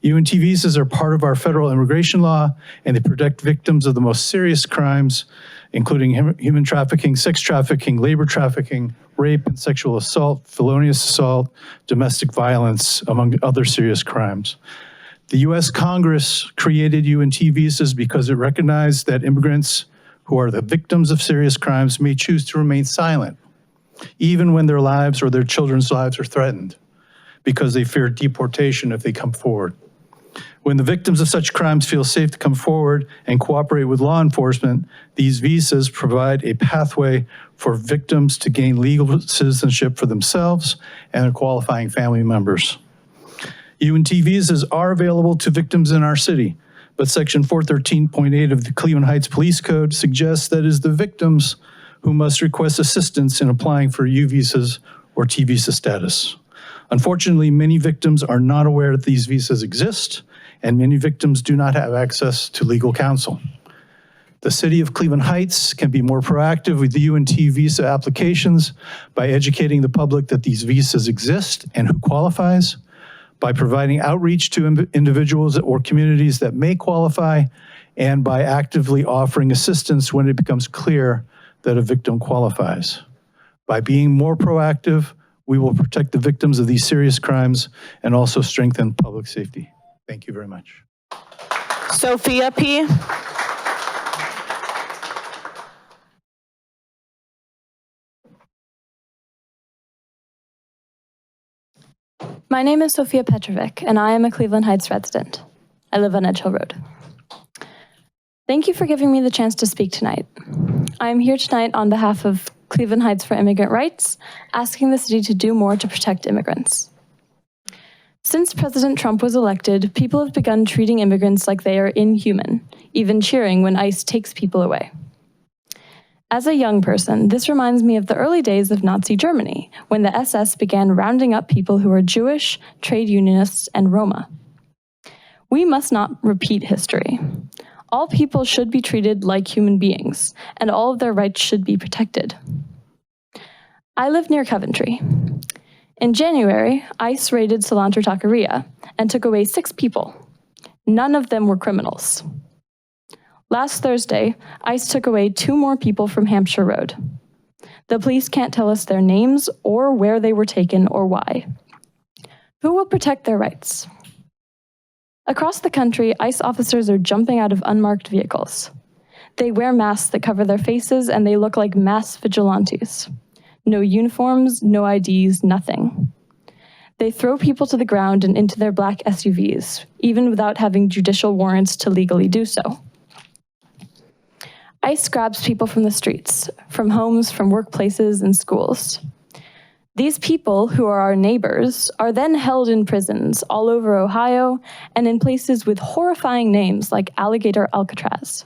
UNT visas are part of our federal immigration law, and they protect victims of the most serious crimes, including human trafficking, sex trafficking, labor trafficking, rape and sexual assault, felonious assault, domestic violence, among other serious crimes. The US Congress created UNT visas because it recognized that immigrants who are the victims of serious crimes may choose to remain silent, even when their lives or their children's lives are threatened, because they fear deportation if they come forward. When the victims of such crimes feel safe to come forward and cooperate with law enforcement, these visas provide a pathway for victims to gain legal citizenship for themselves and their qualifying family members. UNT visas are available to victims in our city, but Section 413.8 of the Cleveland Heights Police Code suggests that it is the victims who must request assistance in applying for U visas or T visa status. Unfortunately, many victims are not aware that these visas exist, and many victims do not have access to legal counsel. The city of Cleveland Heights can be more proactive with the UNT visa applications by educating the public that these visas exist and who qualifies, by providing outreach to individuals or communities that may qualify, and by actively offering assistance when it becomes clear that a victim qualifies. By being more proactive, we will protect the victims of these serious crimes and also strengthen public safety. Thank you very much. Sophia P. My name is Sophia Petrovic, and I am a Cleveland Heights resident. I live on Edge Hill Road. Thank you for giving me the chance to speak tonight. I am here tonight on behalf of Cleveland Heights for Immigrant Rights, asking the city to do more to protect immigrants. Since President Trump was elected, people have begun treating immigrants like they are inhuman, even cheering when ICE takes people away. As a young person, this reminds me of the early days of Nazi Germany, when the SS began rounding up people who were Jewish, trade unionists, and Roma. We must not repeat history. All people should be treated like human beings, and all of their rights should be protected. I live near Coventry. In January, ICE raided Cilantro Taqueria and took away 6 people. None of them were criminals. Last Thursday, ICE took away 2 more people from Hampshire Road. The police can't tell us their names or where they were taken or why. Who will protect their rights? Across the country, ICE officers are jumping out of unmarked vehicles. They wear masks that cover their faces and they look like mass vigilantes. No uniforms, no IDs, nothing. They throw people to the ground and into their black SUVs, even without having judicial warrants to legally do so. ICE grabs people from the streets, from homes, from workplaces, and schools. These people, who are our neighbors, are then held in prisons all over Ohio and in places with horrifying names like Alligator Alcatraz.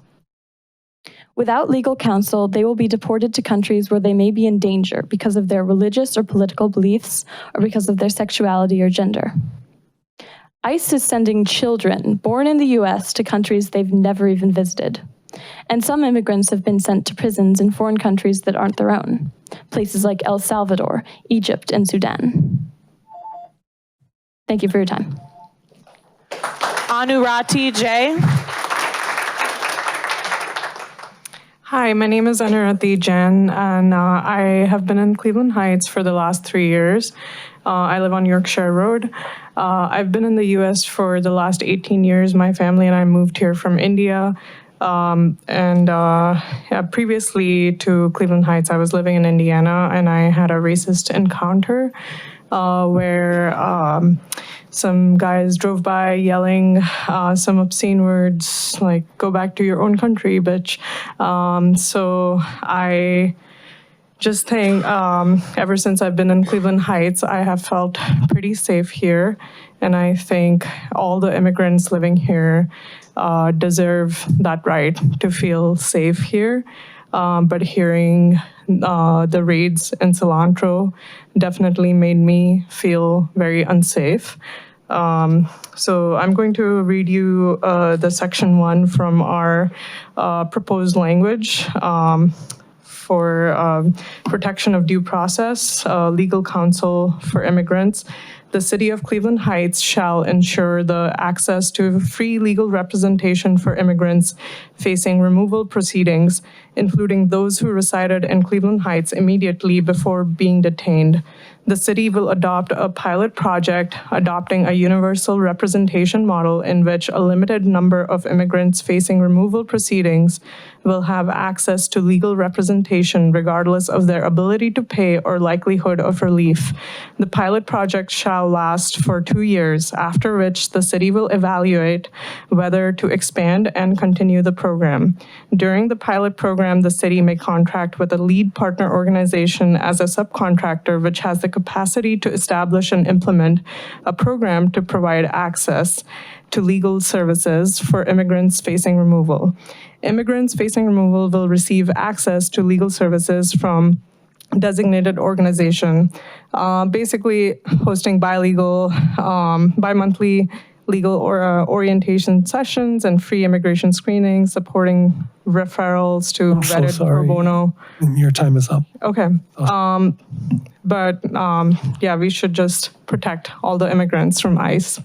Without legal counsel, they will be deported to countries where they may be in danger because of their religious or political beliefs or because of their sexuality or gender. ICE is sending children born in the US to countries they've never even visited. And some immigrants have been sent to prisons in foreign countries that aren't their own, places like El Salvador, Egypt, and Sudan. Thank you for your time. Anurati J. Hi, my name is Anurati Jain, and I have been in Cleveland Heights for the last 3 years. I live on Yorkshire Road. I've been in the US for the last 18 years. My family and I moved here from India. Previously to Cleveland Heights, I was living in Indiana, and I had a racist encounter where some guys drove by yelling some obscene words like, "Go back to your own country, bitch." So I just think ever since I've been in Cleveland Heights, I have felt pretty safe here. And I think all the immigrants living here deserve that right to feel safe here. But hearing the raids in Cilantro definitely made me feel very unsafe. So I'm going to read you the section 1 from our proposed language for protection of due process, legal counsel for immigrants. The City of Cleveland Heights shall ensure the access to free legal representation for immigrants facing removal proceedings, including those who resided in Cleveland Heights immediately before being detained. The city will adopt a pilot project adopting a universal representation model in which a limited number of immigrants facing removal proceedings will have access to legal representation regardless of their ability to pay or likelihood of relief. The pilot project shall last for 2 years, after which the city will evaluate whether to expand and continue the program. During the pilot program, the city may contract with a lead partner organization as a subcontractor, which has the capacity to establish and implement a program to provide access to legal services for immigrants facing removal. Immigrants facing removal will receive access to legal services from designated organization, basically hosting bi-monthly legal orientation sessions and free immigration screenings, supporting referrals to vetted pro bono. Your time is up. Okay. Yeah, we should just protect all the immigrants from ICE.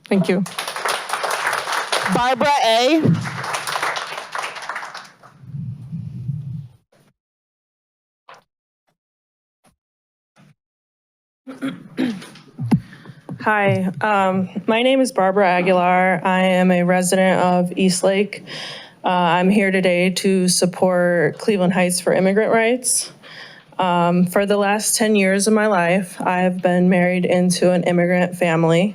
Thank you. Barbara A. Hi, my name is Barbara Aguilar. I am a resident of Eastlake. I'm here today to support Cleveland Heights for Immigrant Rights. For the last 10 years of my life, I have been married into an immigrant family.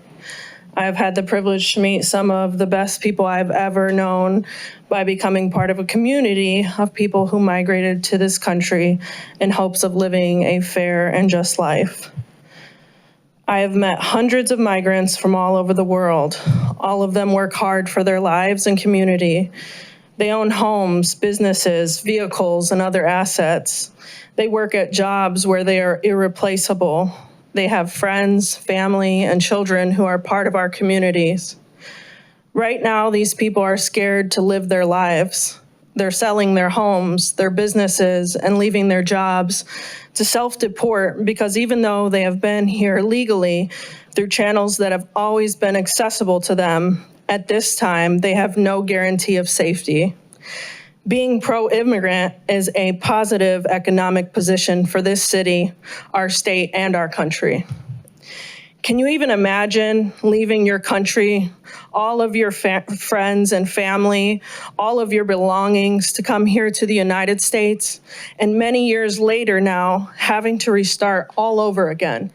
I've had the privilege to meet some of the best people I've ever known by becoming part of a community of people who migrated to this country in hopes of living a fair and just life. I have met hundreds of migrants from all over the world. All of them work hard for their lives and community. They own homes, businesses, vehicles, and other assets. They work at jobs where they are irreplaceable. They have friends, family, and children who are part of our communities. Right now, these people are scared to live their lives. They're selling their homes, their businesses, and leaving their jobs to self-deport because even though they have been here legally through channels that have always been accessible to them, at this time, they have no guarantee of safety. Being pro-immigrant is a positive economic position for this city, our state, and our country. Can you even imagine leaving your country, all of your friends and family, all of your belongings to come here to the United States, and many years later now, having to restart all over again?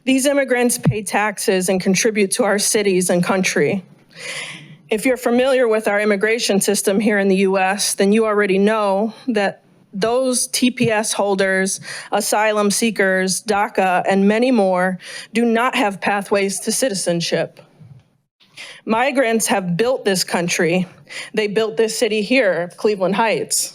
These immigrants pay taxes and contribute to our cities and country. If you're familiar with our immigration system here in the US, then you already know that those TPS holders, asylum seekers, DACA, and many more do not have pathways to citizenship. Migrants have built this country. They built this city here, Cleveland Heights.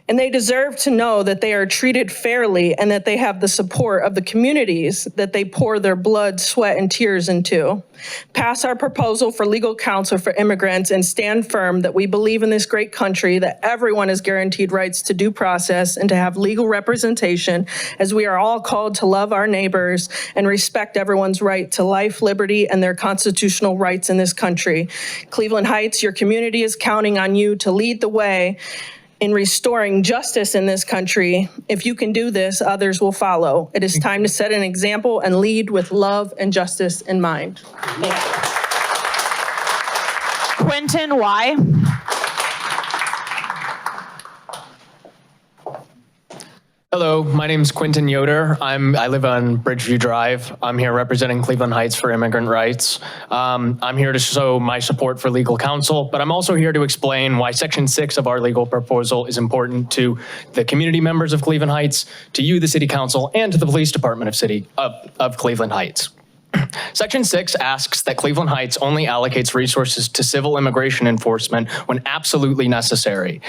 And they deserve to know that they are treated fairly and that they have the support of the communities that they pour their blood, sweat, and tears into. Pass our proposal for legal counsel for immigrants and stand firm that we believe in this great country, that everyone is guaranteed rights to due process and to have legal representation, as we are all called to love our neighbors and respect everyone's right to life, liberty, and their constitutional rights in this country. Cleveland Heights, your community is counting on you to lead the way in restoring justice in this country. If you can do this, others will follow. It is time to set an example and lead with love and justice in mind. Quentin Y. Hello, my name is Quentin Yoder. I live on Bridgeview Drive. I'm here representing Cleveland Heights for Immigrant Rights. I'm here to show my support for legal counsel, but I'm also here to explain why Section 6 of our legal proposal is important to the community members of Cleveland Heights, to you, the City Council, and to the Police Department of Cleveland Heights. Section 6 asks that Cleveland Heights only allocates resources to civil immigration enforcement when absolutely necessary.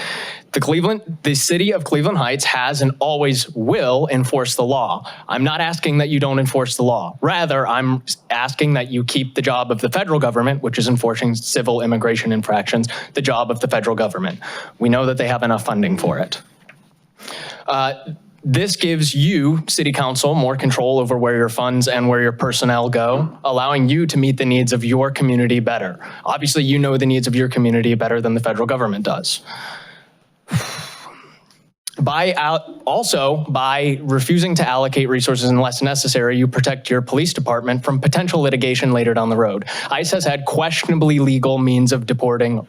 The City of Cleveland Heights has and always will enforce the law. I'm not asking that you don't enforce the law. Rather, I'm asking that you keep the job of the federal government, which is enforcing civil immigration infractions, the job of the federal government. We know that they have enough funding for it. This gives you, City Council, more control over where your funds and where your personnel go, allowing you to meet the needs of your community better. Obviously, you know the needs of your community better than the federal government does. By refusing to allocate resources unless necessary, you protect your police department from potential litigation later down the road. ICE has had questionably legal means of abducting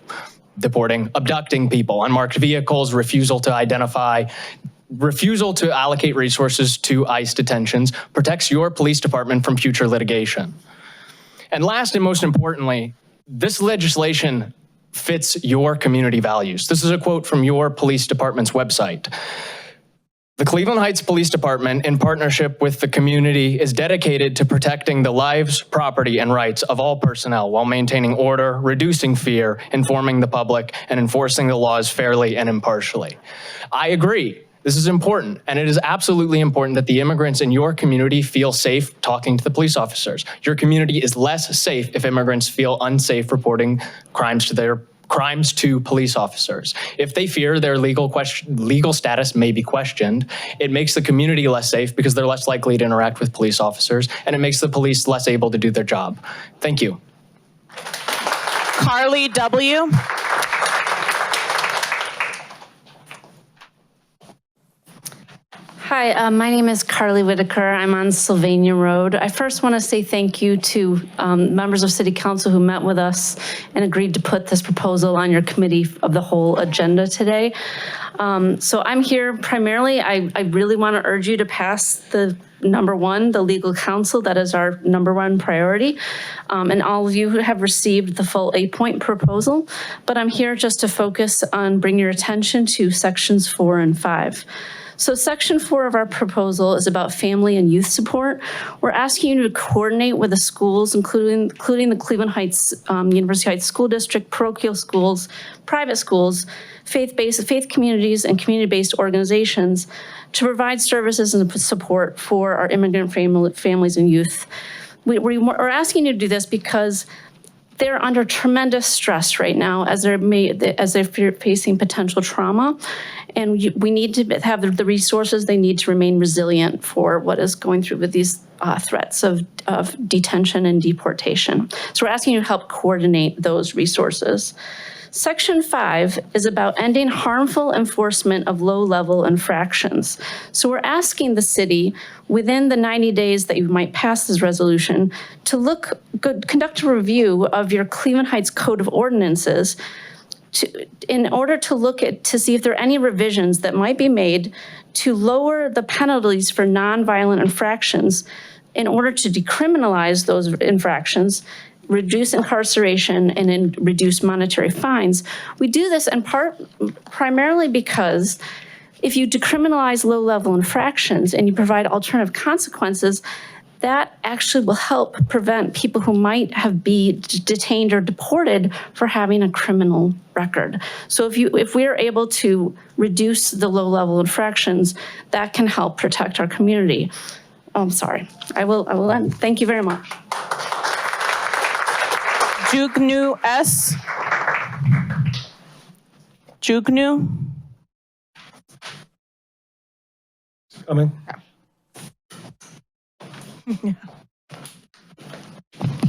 people, unmarked vehicles, refusal to allocate resources to ICE detentions protects your police department from future litigation. And last and most importantly, this legislation fits your community values. This is a quote from your police department's website. The Cleveland Heights Police Department, in partnership with the community, is dedicated to protecting the lives, property, and rights of all personnel while maintaining order, reducing fear, informing the public, and enforcing the laws fairly and impartially. I agree. This is important, and it is absolutely important that the immigrants in your community feel safe talking to the police officers. Your community is less safe if immigrants feel unsafe reporting crimes to police officers. If they fear their legal status may be questioned, it makes the community less safe because they're less likely to interact with police officers, and it makes the police less able to do their job. Thank you. Carly W. Hi, Hi, my name is Carly Whitaker. I'm on Sylvania Road. I first want to say thank you to members of City Council who met with us and agreed to put this proposal on your committee of the whole agenda today. So I'm here primarily, I really want to urge you to pass the number one, the legal counsel. That is our number one priority. And all of you who have received the full 8-point proposal, but I'm here just to focus on bring your attention to sections 4 and 5. So section 4 of our proposal is about family and youth support. We're asking you to coordinate with the schools, including the Cleveland Heights, University Heights School District, parochial schools, private schools, faith communities, and community-based organizations to provide services and support for our immigrant families and youth. We're asking you to do this because they're under tremendous stress right now as they're facing potential trauma. And we need to have the resources they need to remain resilient for what is going through with these threats of detention and deportation. So we're asking you to help coordinate those resources. Section 5 is about ending harmful enforcement of low-level infractions. So we're asking the city, within the 90 days that you might pass this resolution, to conduct a review of your Cleveland Heights Code of Ordinances in order to see if there are any revisions that might be made to lower the penalties for nonviolent infractions in order to decriminalize those infractions, reduce incarceration, and then reduce monetary fines. We do this in part primarily because if you decriminalize low-level infractions and you provide alternative consequences, that actually will help prevent people who might have been detained or deported for having a criminal record. So if we are able to reduce the low-level infractions, that can help protect our community. Oh, I'm sorry. I will end. Thank you very much. Jugnu S. Jugnu. Coming.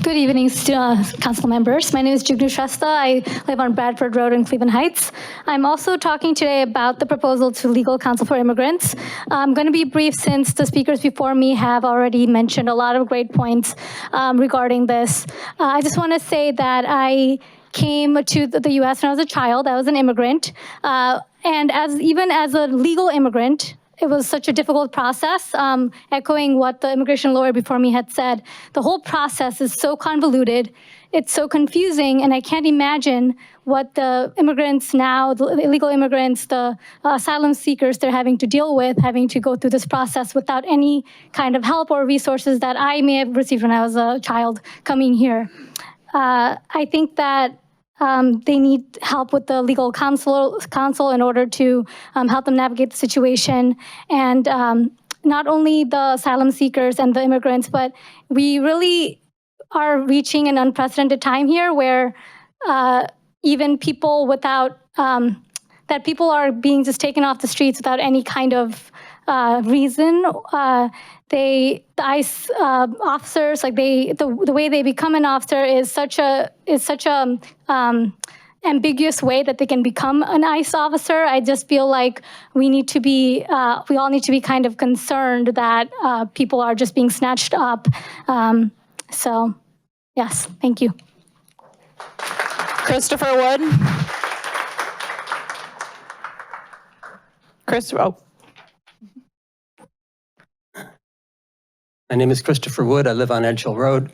Good evening, council members. My name is Jugnu Shrestha. I live on Bradford Road in Cleveland Heights. I'm also talking today about the proposal to legal counsel for immigrants. I'm going to be brief since the speakers before me have already mentioned a lot of great points regarding this. I just want to say that I came to the U.S. when I was a child. I was an immigrant. And even as a legal immigrant, it was such a difficult process, echoing what the immigration lawyer before me had said. The whole process is so convoluted, it's so confusing, and I can't imagine what the immigrants now, the illegal immigrants, the asylum seekers, they're having to deal with, having to go through this process without any kind of help or resources that I may have received when I was a child coming here. I think that they need help with the legal counsel in order to help them navigate the situation. And not only the asylum seekers and the immigrants, but we really are reaching an unprecedented time here where even people without, that people are being just taken off the streets without any kind of reason. The ICE officers, like the way they become an officer is such a ambiguous way that they can become an ICE officer. I just feel like we all need to be kind of concerned that people are just being snatched up. So, yes, thank you. Christopher Wood. My name is Christopher Wood. I live on Edge Hill Road.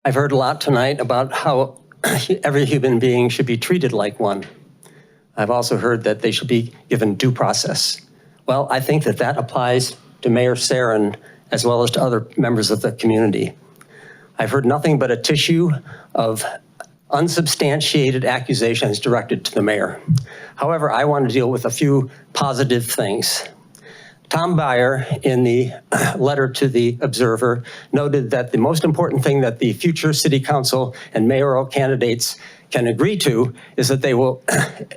I've heard a lot tonight about how every human being should be treated like one. I've also heard that they should be given due process. Well, I think that applies to Mayor Sarin as well as to other members of the community. I've heard nothing but a tissue of unsubstantiated accusations directed to the mayor. However, I want to deal with a few positive things. Tom Beyer, in the letter to the Observer, noted that the most important thing that the future city council and mayoral candidates can agree to is that they will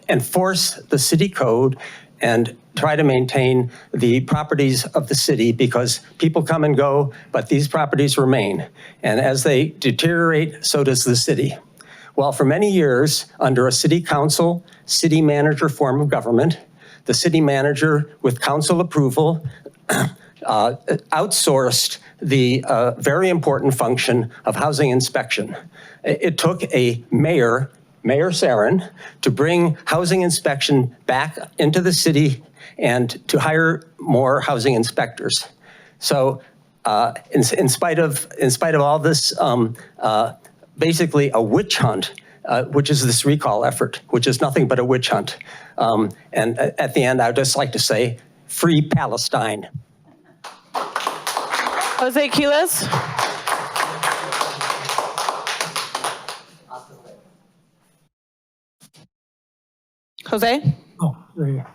enforce the city code and try to maintain the properties of the city, because people come and go, but these properties remain. And as they deteriorate, so does the city. Well, for many years, under a city council, city manager form of government, the city manager, with council approval, outsourced the very important function of housing inspection. It took a Mayor Sarin, to bring housing inspection back into the city and to hire more housing inspectors. So in spite of all this, basically a witch hunt, which is this recall effort, which is nothing but a witch hunt. And at the end, I would just like to say, free Palestine. Jose Quiles. Jose? Oh, there you go.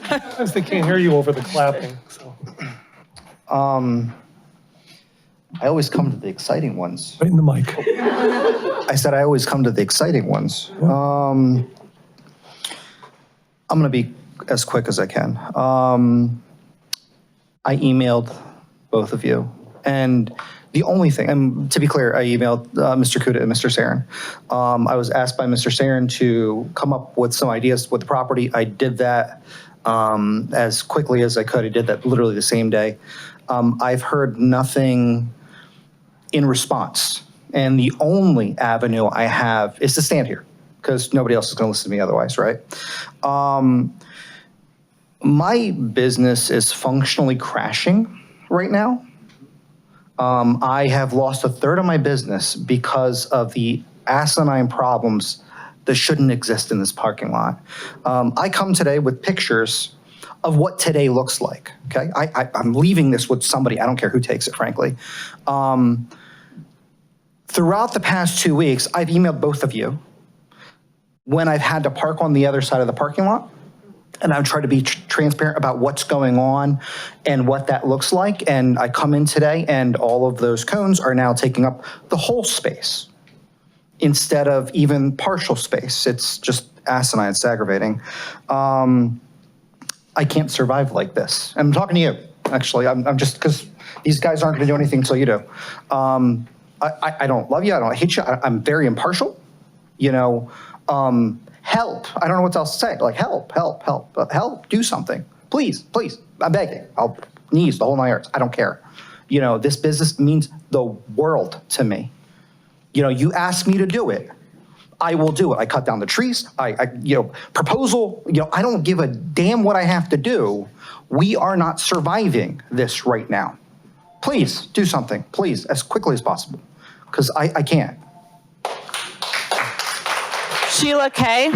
Sometimes they can't hear you over the clapping, so. I always come to the exciting ones. Right in the mic. I said I always come to the exciting ones. I'm going to be as quick as I can. I emailed both of you, and the only thing, and to be clear, I emailed Mr. Kuda and Mr. Sarin. I was asked by Mr. Sarin to come up with some ideas with the property. I did that as quickly as I could. I did that literally the same day. I've heard nothing in response. And the only avenue I have is to stand here, because nobody else is going to listen to me otherwise, right? My business is functionally crashing right now. I have lost a third of my business because of the asinine problems that shouldn't exist in this parking lot. I come today with pictures of what today looks like, okay? I'm leaving this with somebody, I don't care who takes it, frankly. Throughout the past 2 weeks, I've emailed both of you when I've had to park on the other side of the parking lot, and I've tried to be transparent about what's going on and what that looks like. And I come in today and all of those cones are now taking up the whole space instead of even partial space. It's just asinine, it's aggravating. I can't survive like this. I'm talking to you, actually. I'm just, because these guys aren't gonna do anything until you do. I don't love you, I don't hate you, I'm very impartial. You know, help, I don't know what else to say, like help, do something. Please, I'm begging, I'll knees, the whole 9 yards, I don't care. You know, this business means the world to me. You know, you ask me to do it, I will do it. I cut down the trees, proposal, I don't give a damn what I have to do. We are not surviving this right now. Please do something, please, as quickly as possible, because I can't. Sheila Kay.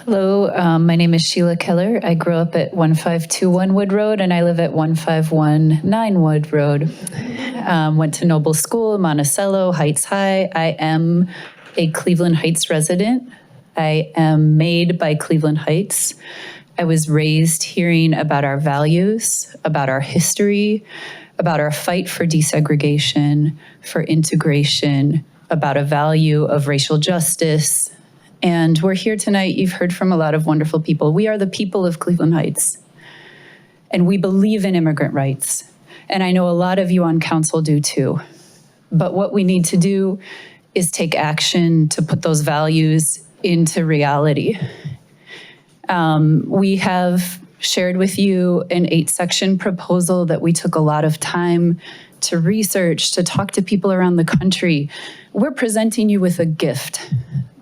Hello, my name is Sheila Keller. I grew up at 1521 Wood Road, and I live at 1519 Wood Road. Went to Noble School, Monticello, Heights High. I am a Cleveland Heights resident. I am made by Cleveland Heights. I was raised hearing about our values, about our history, about our fight for desegregation, for integration, about a value of racial justice. And we're here tonight, you've heard from a lot of wonderful people. We are the people of Cleveland Heights, and we believe in immigrant rights. And I know a lot of you on council do too. But what we need to do is take action to put those values into reality. We have shared with you an 8-section proposal that we took a lot of time to research, to talk to people around the country. We're presenting you with a gift.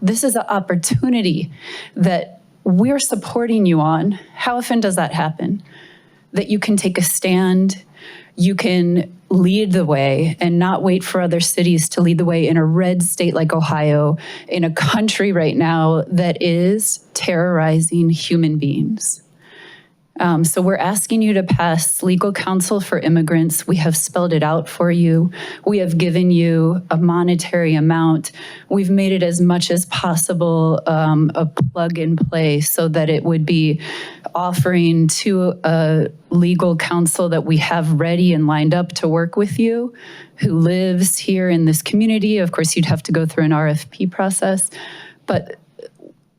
This is an opportunity that we're supporting you on. How often does that happen? That you can take a stand, you can lead the way and not wait for other cities to lead the way in a red state like Ohio, in a country right now that is terrorizing human beings. So we're asking you to pass legal counsel for immigrants. We have spelled it out for you. We have given you a monetary amount. We've made it as much as possible a plug and play so that it would be offering to a legal counsel that we have ready and lined up to work with you, who lives here in this community. Of course, you'd have to go through an RFP process, but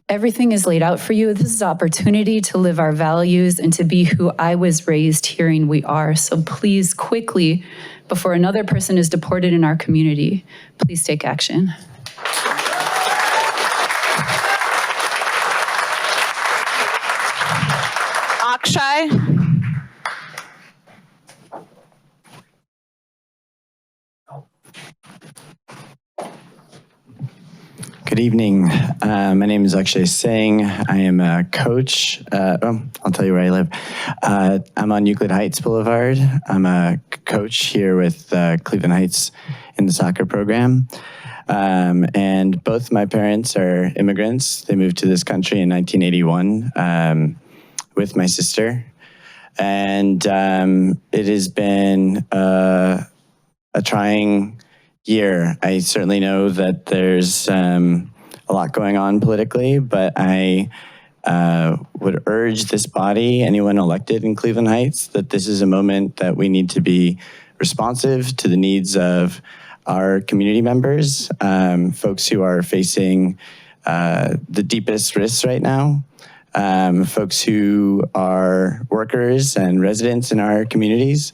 Everything is laid out for you. This is an opportunity to live our values and to be who I was raised hearing we are. So please, quickly, before another person is deported in our community, please take action. Akshay. Good evening. My name is Akshay Singh. I am a coach. I'll tell you where I live. I'm on Euclid Heights Boulevard. I'm a coach here with Cleveland Heights in the soccer program. And both my parents are immigrants. They moved to this country in 1981 with my sister. And it has been a trying year. I certainly know that there's a lot going on politically, but I would urge this body, anyone elected in Cleveland Heights, that this is a moment that we need to be responsive to the needs of our community members, folks who are facing the deepest risks right now, folks who are workers and residents in our communities,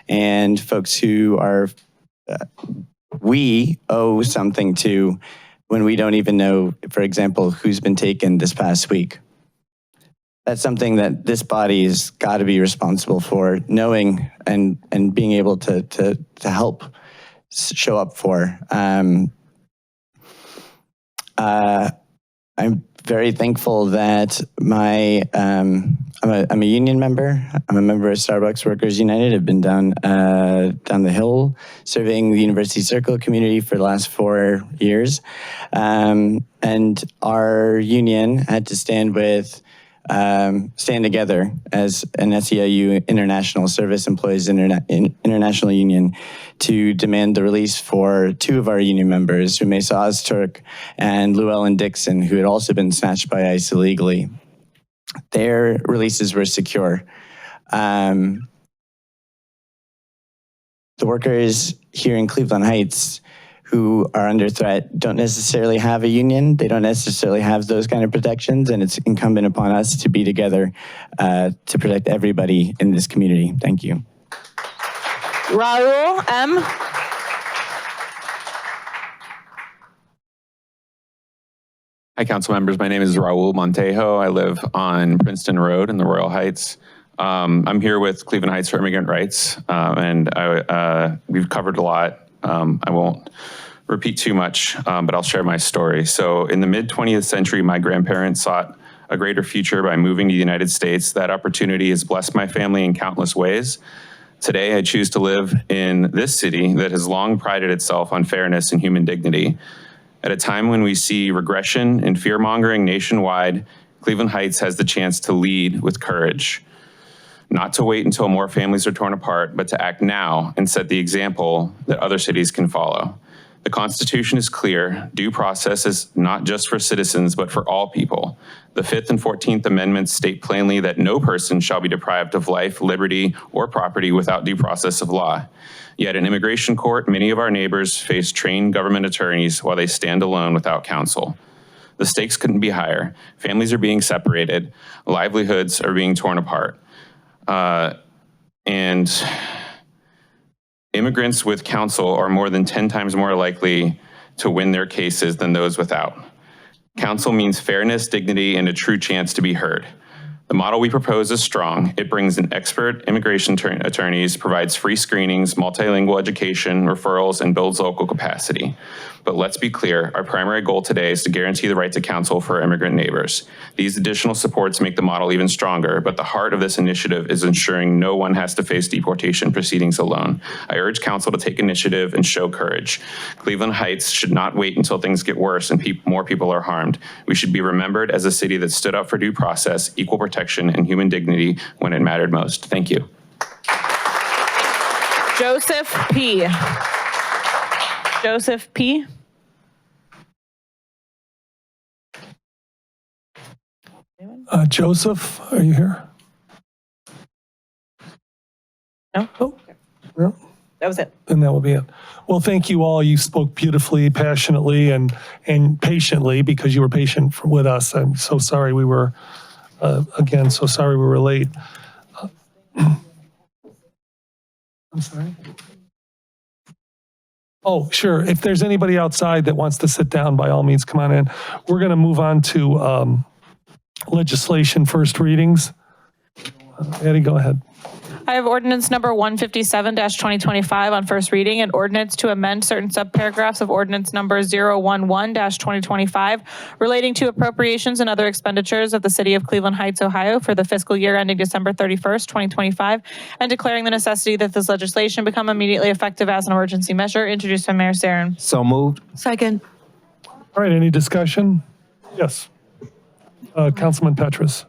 and folks who are we owe something to when we don't even know, for example, who's been taken this past week. That's something that this body has got to be responsible for, knowing and being able to help show up for. I'm very thankful that I'm a union member. I'm a member of Starbucks Workers United. I've been down the hill serving the University Circle community for the last 4 years. And our union had to stand together as an SEIU International Service Employees International Union to demand the release for 2 of our union members, Rumeysa Ozturk and Llewellyn Dixon, who had also been snatched by ICE illegally. Their releases were secure. The workers here in Cleveland Heights who are under threat don't necessarily have a union. They don't necessarily have those kind of protections, and it's incumbent upon us to be together to protect everybody in this community. Thank you. Raul M. Hi, council members. My name is Raul Montejo. I live on Princeton Road in the Royal Heights. I'm here with Cleveland Heights for Immigrant Rights, and we've covered a lot. I won't repeat too much, but I'll share my story. So in the mid-20th century, my grandparents sought a greater future by moving to the United States. That opportunity has blessed my family in countless ways. Today, I choose to live in this city that has long prided itself on fairness and human dignity. At a time when we see regression and fear-mongering nationwide, Cleveland Heights has the chance to lead with courage. Not to wait until more families are torn apart, but to act now and set the example that other cities can follow. The Constitution is clear. Due process is not just for citizens, but for all people. The 5th and 14th Amendments state plainly that no person shall be deprived of life, liberty, or property without due process of law. Yet in immigration court, many of our neighbors face trained government attorneys while they stand alone without counsel. The stakes couldn't be higher. Families are being separated. Livelihoods are being torn apart. And immigrants with counsel are more than 10 times more likely to win their cases than those without. Counsel means fairness, dignity, and a true chance to be heard. The model we propose is strong. It brings in expert immigration attorneys, provides free screenings, multilingual education, referrals, and builds local capacity. But let's be clear, our primary goal today is to guarantee the right to counsel for our immigrant neighbors. These additional supports make the model even stronger, but the heart of this initiative is ensuring no one has to face deportation proceedings alone. I urge council to take initiative and show courage. Cleveland Heights should not wait until things get worse and more people are harmed. We should be remembered as a city that stood up for due process, equal protection, and human dignity when it mattered most. Thank you. Joseph P. Joseph P. Joseph, are you here? No. Oh, no. That was it. And that will be it. Well, thank you all. You spoke beautifully, passionately, and patiently because you were patient with us. I'm so sorry we were, again, so sorry we were late. I'm sorry. Oh, sure. If there's anybody outside that wants to sit down, by all means, come on in. We're going to move on to legislation first readings. Eddie, go ahead. I have ordinance number 157-2025 on first reading, and ordinance to amend certain subparagraphs of ordinance number 011-2025 relating to appropriations and other expenditures of the city of Cleveland Heights, Ohio for the fiscal year ending December 31st, 2025, and declaring the necessity that this legislation become immediately effective as an emergency measure, introduced by Mayor Sarin. So moved. Second. All right, any discussion? Yes. Councilman Petrus.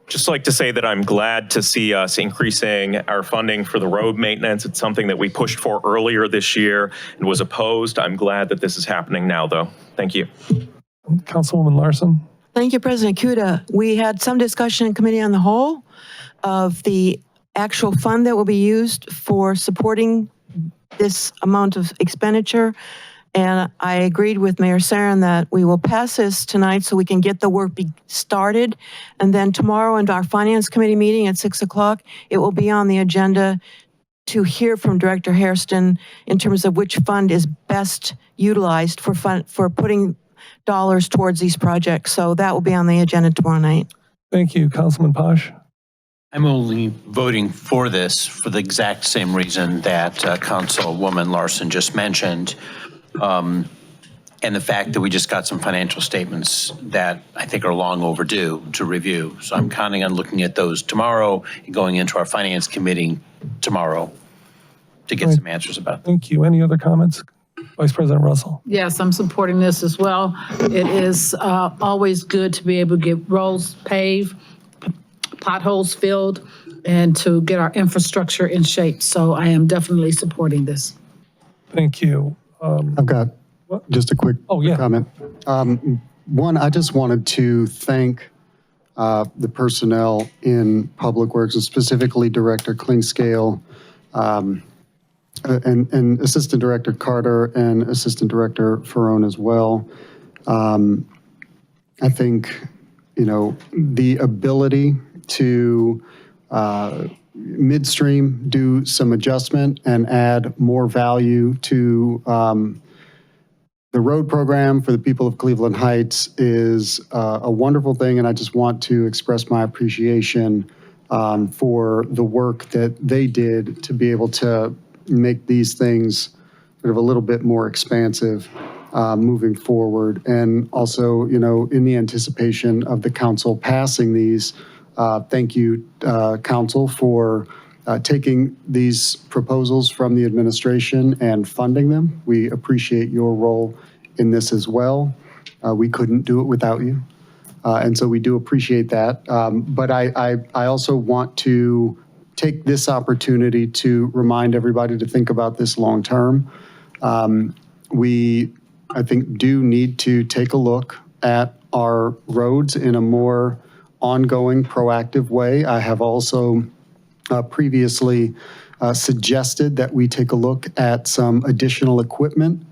Just like to say that I'm glad to see us increasing our funding for the road maintenance. It's something that we pushed for earlier this year and was opposed. I'm glad that this is happening now, though. Thank you. Councilwoman Larson. Thank you, President Kuda. We had some discussion in Committee on the Whole of the actual fund that will be used for supporting this amount of expenditure. And I agreed with Mayor Sarin that we will pass this tonight so we can get the work started. And then tomorrow in our Finance Committee meeting at 6 o'clock, it will be on the agenda to hear from Director Hairston in terms of which fund is best utilized for putting dollars towards these projects. So that will be on the agenda tomorrow night. Thank you, Councilman Posh. I'm only voting for this for the exact same reason that Councilwoman Larson just mentioned. And the fact that we just got some financial statements that I think are long overdue to review. So I'm counting on looking at those tomorrow and going into our Finance Committee tomorrow to get some answers about them. Thank you. Any other comments? Vice President Russell. Yes, I'm supporting this as well. It is always good to be able to get roads paved, potholes filled, and to get our infrastructure in shape. So I am definitely supporting this. Thank you. I've got just a quick comment. One, I just wanted to thank the personnel in Public Works, and specifically Director Klingscale, and Assistant Director Carter and Assistant Director Ferrone as well. I think, you know, the ability to midstream do some adjustment and add more value to the road program for the people of Cleveland Heights is a wonderful thing, and I just want to express my appreciation for the work that they did to be able to make these things sort of a little bit more expansive moving forward. And also, you know, in the anticipation of the council passing these, thank you, council, for taking these proposals from the administration and funding them. We appreciate your role in this as well. We couldn't do it without you. And so we do appreciate that. But I also want to take this opportunity to remind everybody to think about this long term. We, I think, do need to take a look at our roads in a more ongoing, proactive way. I have also previously suggested that we take a look at some additional equipment,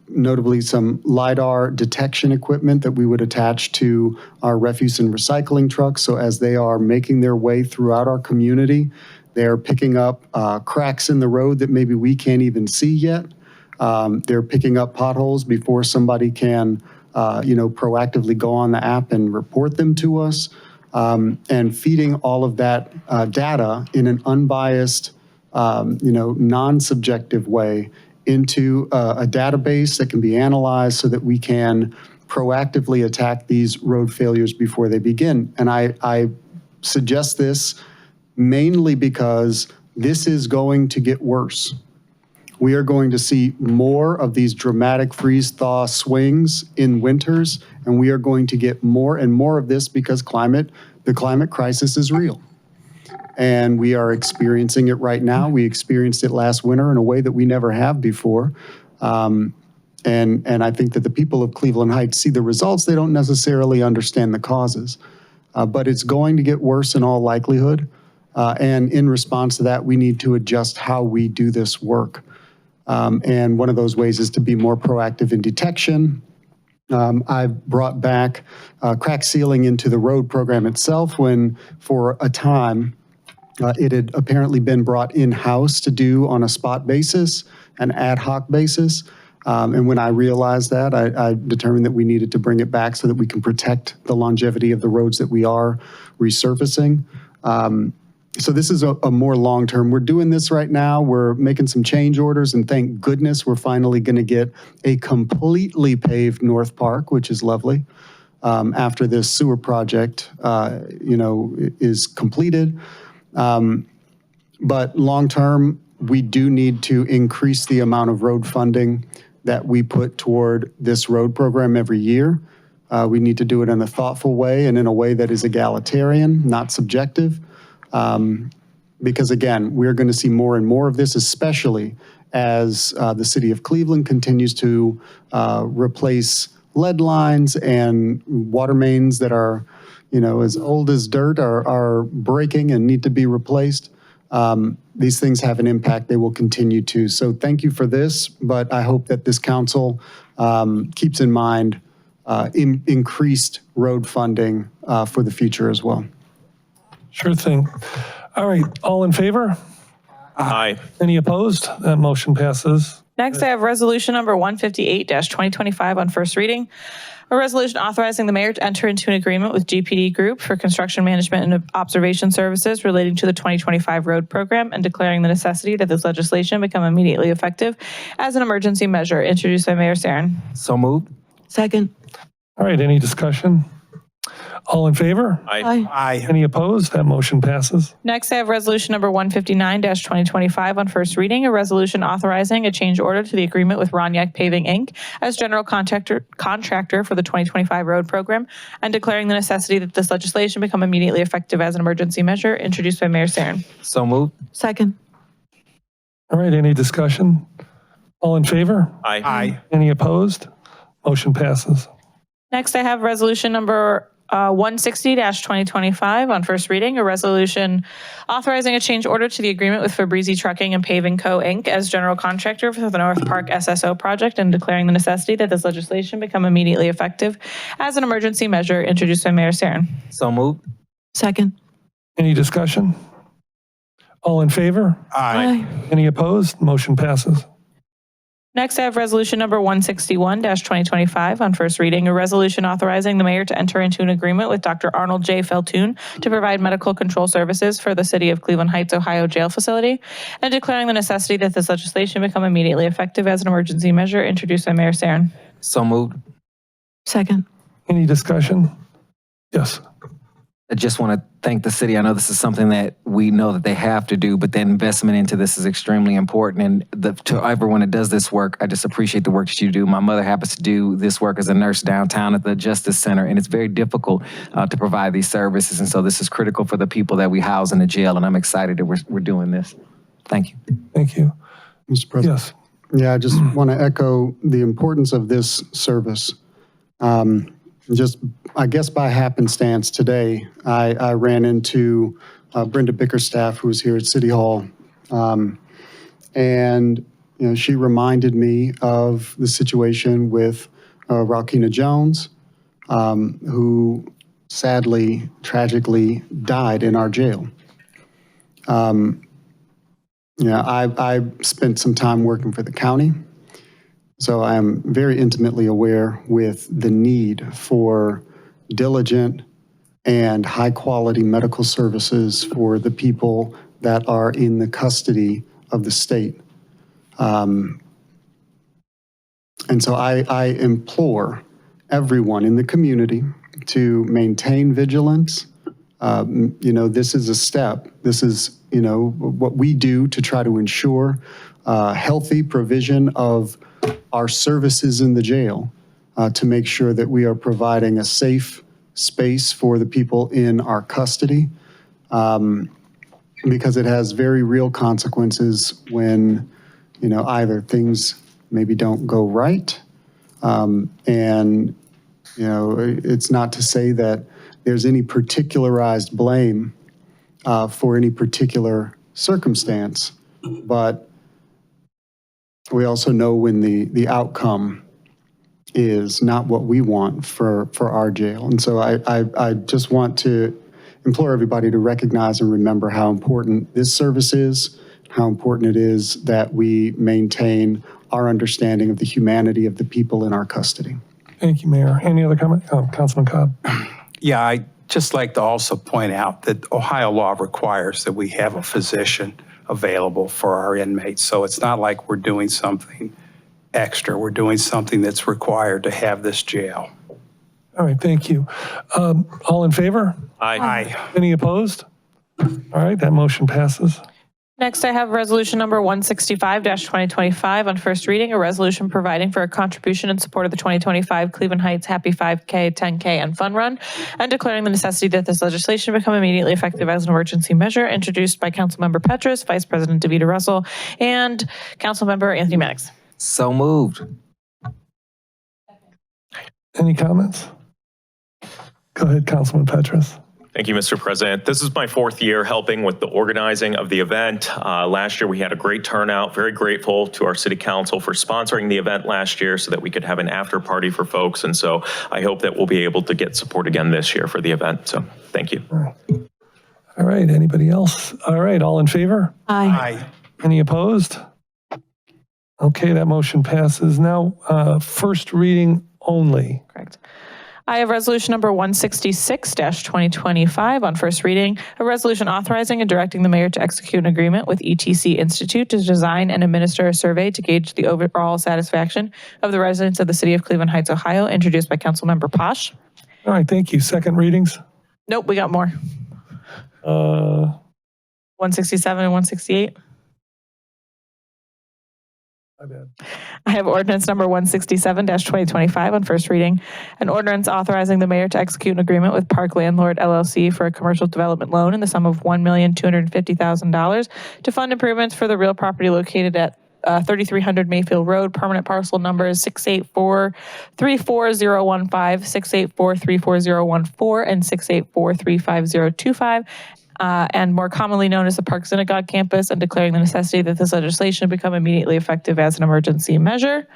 notably some LiDAR detection equipment that we would attach to our refuse and recycling trucks. So as they are making their way throughout our community, they're picking up cracks in the road that maybe we can't even see yet. They're picking up potholes before somebody can proactively go on the app and report them to us, and feeding all of that data in an unbiased, non-subjective way into a database that can be analyzed so that we can proactively attack these road failures before they begin. And I suggest this mainly because this is going to get worse. We are going to see more of these dramatic freeze-thaw swings in winters, and we are going to get more and more of this because the climate crisis is real. And we are experiencing it right now. We experienced it last winter in a way that we never have before. And I think that the people of Cleveland Heights see the results. They don't necessarily understand the causes. But it's going to get worse in all likelihood. And in response to that, we need to adjust how we do this work. And one of those ways is to be more proactive in detection. I've brought back crack sealing into the road program itself when, for a time, it had apparently been brought in-house to do on a spot basis, an ad hoc basis. And when I realized that, I determined that we needed to bring it back so that we can protect the longevity of the roads that we are resurfacing. So this is a more long-term. We're doing this right now. We're making some change orders, and thank goodness we're finally going to get a completely paved North Park, which is lovely, after this sewer project, is completed. But long-term, we do need to increase the amount of road funding that we put toward this road program every year. We need to do it in a thoughtful way and in a way that is egalitarian, not subjective. Because again, we're going to see more and more of this, especially as the city of Cleveland continues to replace lead lines and water mains that are, as old as dirt are breaking and need to be replaced. These things have an impact. They will continue to. So thank you for this, but I hope that this council keeps in mind increased road funding for the future as well. Sure thing. All right, all in favor? Aye. Any opposed? That motion passes. Next, I have resolution number 158-2025 on first reading. A resolution authorizing the mayor to enter into an agreement with GPD Group for construction management and observation services relating to the 2025 road program and declaring the necessity that this legislation become immediately effective as an emergency measure, introduced by Mayor Sarin. So moved. Second. All right, any discussion? All in favor? Aye. Any opposed? That motion passes. Next, I have resolution number 159-2025 on first reading, a resolution authorizing a change order to the agreement with Roniak Paving, Inc. as general contractor for the 2025 road program and declaring the necessity that this legislation become immediately effective as an emergency measure, introduced by Mayor Sarin. So moved. Second. All right, any discussion? All in favor? Aye. Any opposed? Motion passes. Next, I have resolution number 160-2025 on first reading, a resolution authorizing a change order to the agreement with Fabrizi Trucking and Paving Co., Inc. as general contractor for the North Park SSO project and declaring the necessity that this legislation become immediately effective as an emergency measure, introduced by Mayor Sarin. So moved. Second. Any discussion? All in favor? Aye. Any opposed? Motion passes. Next, I have resolution number 161-2025 on first reading, a resolution authorizing the mayor to enter into an agreement with Dr. Arnold J. Feltoon to provide medical control services for the city of Cleveland Heights, Ohio jail facility, and declaring the necessity that this legislation become immediately effective as an emergency measure, introduced by Mayor Sarin. So moved. Second. Any discussion? Yes. I just want to thank the city. I know this is something that we know that they have to do, but the investment into this is extremely important. And to everyone that does this work, I just appreciate the work that you do. My mother happens to do this work as a nurse downtown at the Justice Center, and it's very difficult to provide these services. And so this is critical for the people that we house in the jail, and I'm excited that we're doing this. Thank you. Thank you. Mr. President. Yes. Yeah, I just want to echo the importance of this service. Just, I guess by happenstance today, I ran into Brenda Bickerstaff, who was here at City Hall. And, she reminded me of the situation with Ralkina Jones, who sadly, tragically died in our jail. I spent some time working for the county. So I am very intimately aware with the need for diligent and high-quality medical services for the people that are in the custody of the state. And so I implore everyone in the community to maintain vigilance. This is a step. This is, what we do to try to ensure healthy provision of our services in the jail to make sure that we are providing a safe space for the people in our custody, because it has very real consequences when, either things maybe don't go right, and, it's not to say that there's any particularized blame for any particular circumstance, but we also know when the outcome is not what we want for our jail. And so I just want to implore everybody to recognize and remember how important this service is, how important it is that we maintain our understanding of the humanity of the people in our custody. Thank you, Mayor. Any other comment? Councilman Cobb. Yeah, I'd just like to also point out that Ohio law requires that we have a physician available for our inmates. So it's not like we're doing something extra. We're doing something that's required to have this jail. All right, thank you. All in favor? Aye. Any opposed? All right, that motion passes. Next, I have resolution number 165-2025 on first reading, a resolution providing for a contribution in support of the 2025 Cleveland Heights Happy 5K, 10K, and Fun Run, and declaring the necessity that this legislation become immediately effective as an emergency measure, introduced by Councilmember Petrus, Vice President DeVita Russell, and Councilmember Anthony Mannix. So moved. Any comments? Go ahead, Councilman Petrus. Thank you, Mr. President. This is my fourth year helping with the organizing of the event. Last year, we had a great turnout. Very grateful to our city council for sponsoring the event last year so that we could have an after party for folks. And so I hope that we'll be able to get support again this year for the event. So thank you. All right, anybody else? All right, all in favor? Aye. Any opposed? Okay, that motion passes. Now, first reading only. Correct. I have resolution number 166-2025 on first reading, a resolution authorizing and directing the mayor to execute an agreement with ETC Institute to design and administer a survey to gauge the overall satisfaction of the residents of the city of Cleveland Heights, Ohio, introduced by Councilmember Posh. All right, thank you. Second readings? Nope, we got more. 167 and 168. My bad. I have ordinance number 167-2025 on first reading, an ordinance authorizing the mayor to execute an agreement with Park Landlord LLC for a commercial development loan in the sum of $1,250,000 to fund improvements for the real property located at 3300 Mayfield Road, permanent parcel numbers 684-34015, 684-34014, and 684-35025. And more commonly known as the Park Synagogue campus, and declaring the necessity that this legislation become immediately effective as an emergency measure.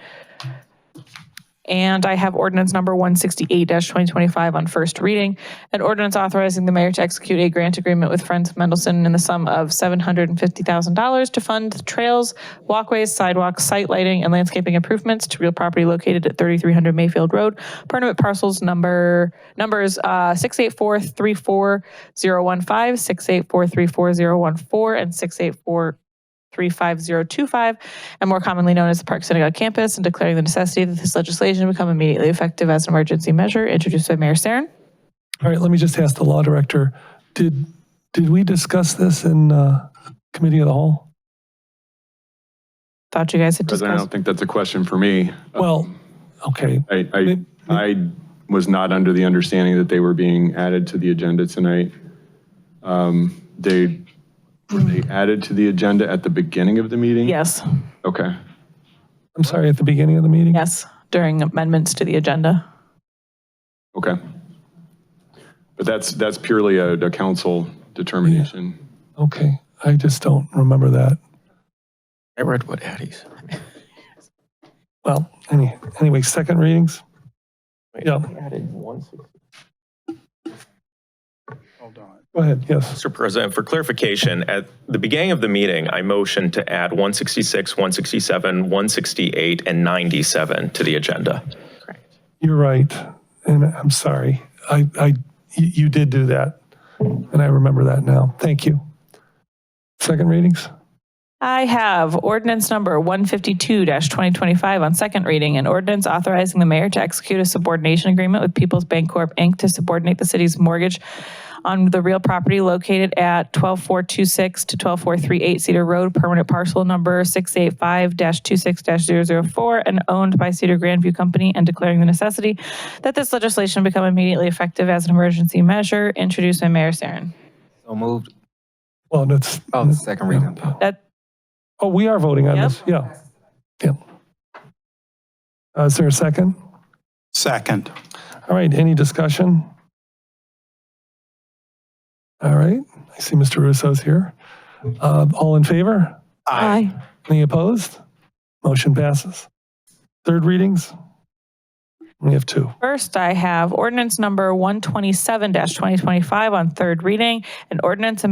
And I have ordinance number 168-2025 on first reading, an ordinance authorizing the mayor to execute a grant agreement with Friends of Mendelssohn in the sum of $750,000 to fund trails, walkways, sidewalks, site lighting, and landscaping improvements to real property located at 3300 Mayfield Road, permanent parcels numbers 684-34015, 684-34014, and 684-35025, and more commonly known as the Park Synagogue campus, and declaring the necessity that this legislation become immediately effective as an emergency measure, introduced by Mayor Sarin. All right, let me just ask the law director, did we discuss this in committee of the whole? Thought you guys had President, I discussed. don't think that's a question for me. Well, okay. I was not under the understanding that they were being added to the agenda tonight. Were they added to the agenda at the beginning of the meeting? Yes. Okay. I'm sorry, at the beginning of the meeting? Yes, during amendments to the agenda. Okay. But that's purely a council determination. Yeah. Okay, I just don't remember that. I read what Addie's. Well, anyway, second readings? Yeah. Added 160. Go ahead, yes. Mr. President, for clarification, at the beginning of the meeting, I motioned to add 166, 167, 168, and 97 to the agenda. You're right, and I'm sorry. You did do that, and I remember that now. Thank you. Second readings? I have ordinance number 152-2025 on second reading, an ordinance authorizing the mayor to execute a subordination agreement with People's Bancorp, Inc. to subordinate the city's mortgage on the real property located at 12426 to 12438 Cedar Road, permanent parcel number 685-26-004, and owned by Cedar Grandview Company, and declaring the necessity that this legislation become immediately effective as an emergency measure, introduced by Mayor Sarin. So moved. Well, that's... Oh, the second reading. Oh, we are voting on this, yeah. Yeah. Is there a second? Second. All right, any discussion? All right, I see Mr. Russo's here. All in favor? Aye. Any opposed? Motion passes. Third readings? We have two. First, I have ordinance number 127-2025 on third reading, an ordinance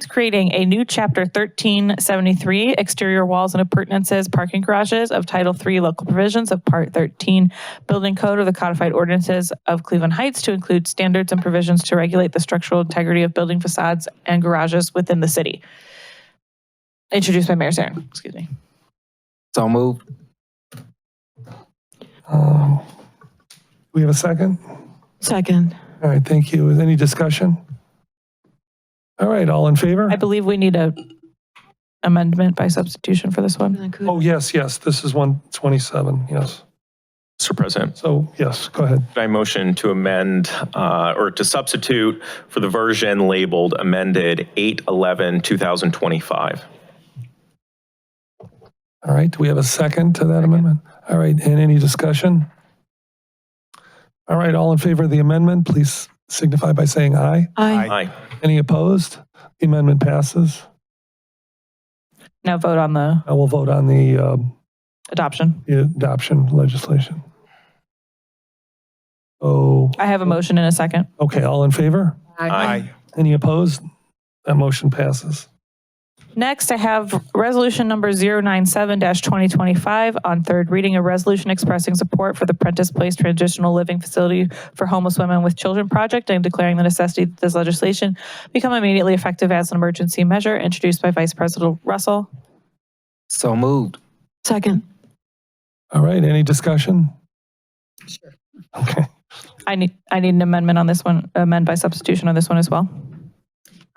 creating a new chapter 1373, exterior walls and appurtenances, parking garages of Title III local provisions of Part 13 Building Code of the Codified Ordinances of Cleveland Heights to include standards and provisions to regulate the structural integrity of building facades and garages within the city. Introduced by Mayor Sarin. Excuse me. So moved. We have a second? Second. All right, thank you. Is any discussion? All right, all in favor? I believe we need a amendment by substitution for this one. Oh, yes, this is 127, yes. Mr. President, So, yes, go ahead. I motion to amend or to substitute for the version labeled amended 8/11/2025. All right, do we have a second to that amendment? All right, and any discussion? All right, all in favor of the amendment, please signify by saying aye. Aye. Any opposed? The amendment passes. Now vote on the Now we'll vote on the adoption. adoption legislation. Oh, I have a motion in a second. okay, all in favor? Aye. Any opposed? That motion passes. Next, I have resolution number 097-2025 on third reading, a resolution expressing support for the Prentice Place Transitional Living Facility for Homeless Women with Children project and declaring the necessity that this legislation become immediately effective as an emergency measure, introduced by Vice President Russell. So moved. Second. All right, any discussion? Sure. Okay. I need an amendment on this one, amend by substitution on this one as well.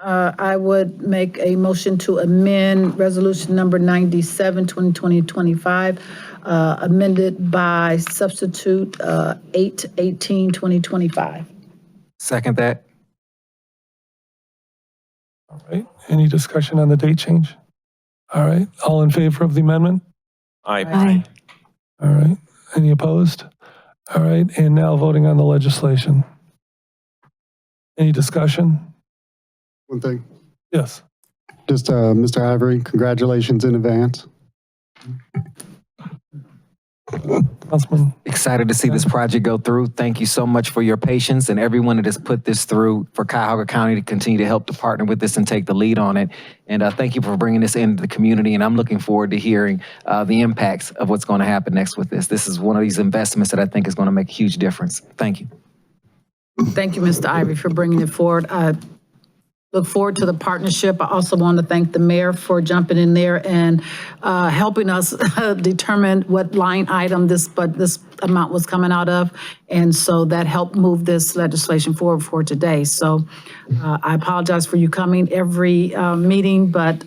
I would make a motion to amend resolution number 97, 2025, amended by substitute 8/18/2025. Second that. All right, any discussion on the date change? All right, all in favor of the amendment? Aye. All right, any opposed? All right, and now voting on the legislation. Any discussion? One thing, Yes. just Mr. Ivory, congratulations in advance. Councilman. Excited to see this project go through. Thank you so much for your patience and everyone that has put this through for Cuyahoga County to continue to help to partner with this and take the lead on it. And thank you for bringing this into the community. And I'm looking forward to hearing the impacts of what's going to happen next with this. This is one of these investments that I think is going to make a huge difference. Thank you. Thank you, Mr. Ivy, for bringing it forward. I look forward to the partnership. I also want to thank the mayor for jumping in there and helping us determine what line item this amount was coming out of. And so that helped move this legislation forward for today. So I apologize for you coming every meeting, but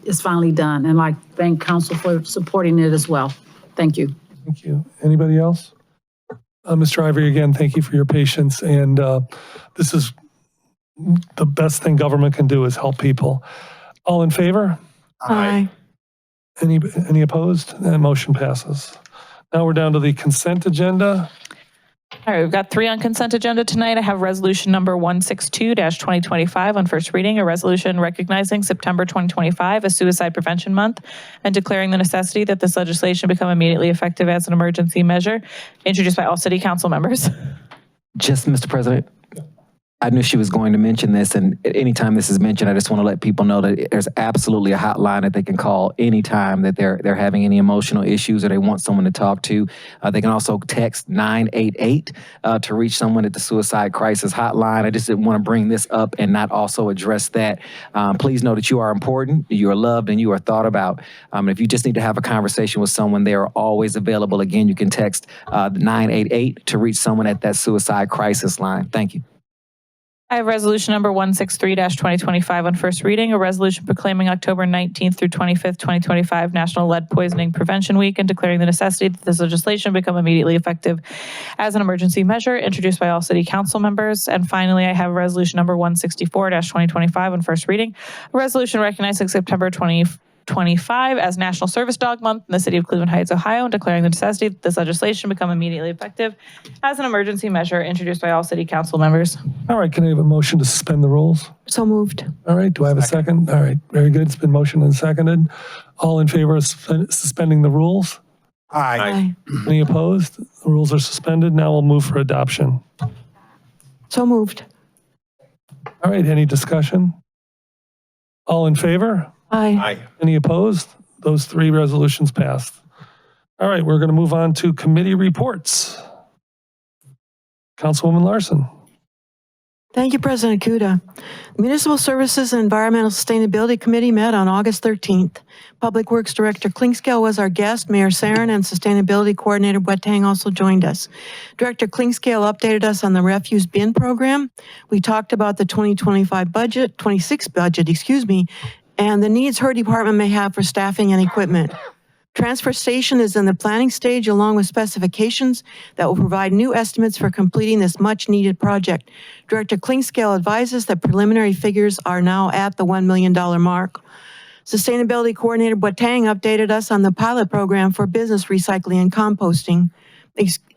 it's finally done. And I thank council for supporting it as well. Thank you. Thank you. Anybody else? Mr. Ivory, again, thank you for your patience. And this is the best thing government can do is help people. All in favor? Aye. Any opposed? That motion passes. Now we're down to the consent agenda. All right, we've got 3 on consent agenda tonight. I have resolution number 162-2025 on first reading, a resolution recognizing September 2025 as Suicide Prevention Month and declaring the necessity that this legislation become immediately effective as an emergency measure, introduced by all city council members. Just, Mr. President, I knew she was going to mention this, and anytime this is mentioned, I just want to let people know that there's absolutely a hotline that they can call anytime that they're having any emotional issues or they want someone to talk to. They can also text 988 to reach someone at the Suicide Crisis Hotline. I just didn't want to bring this up and not also address that. Please know that you are important, you are loved, and you are thought about. If you just need to have a conversation with someone, they are always available. Again, you can text 988 to reach someone at that Suicide Crisis line. Thank you. I have resolution number 163-2025 on first reading, a resolution proclaiming October 19th through 25th, 2025 National Lead Poisoning Prevention Week and declaring the necessity that this legislation become immediately effective as an emergency measure, introduced by all city council members. And finally, I have resolution number 164-2025 on first reading, a resolution recognizing September 2025 2025 as National Service Dog Month in the city of Cleveland Heights, Ohio, and declaring the necessity that this legislation become immediately effective as an emergency measure introduced by all city council members. All right, can I have a motion to suspend the rules? So moved. All right, do I have a second? All right, very good. It's been motioned and seconded. All in favor of suspending the rules? Aye. Any opposed? The rules are suspended. Now we'll move for adoption. So moved. All right, any discussion? All in favor? Aye. Any opposed? Those three resolutions passed. All right, we're going to move on to committee reports. Councilwoman Larson. Thank you, President Kuda. The Municipal Services and Environmental Sustainability Committee met on August 13th. Public Works Director Klingscale was our guest. Mayor Sarin and Sustainability Coordinator Boateng also joined us. Director Klingscale updated us on the refuse bin program. We talked about the 26 budget, and the needs her department may have for staffing and equipment. Transfer station is in the planning stage along with specifications that will provide new estimates for completing this much-needed project. Director Klingscale advises that preliminary figures are now at the $1 million mark. Sustainability Coordinator Boateng updated us on the pilot program for business recycling and composting.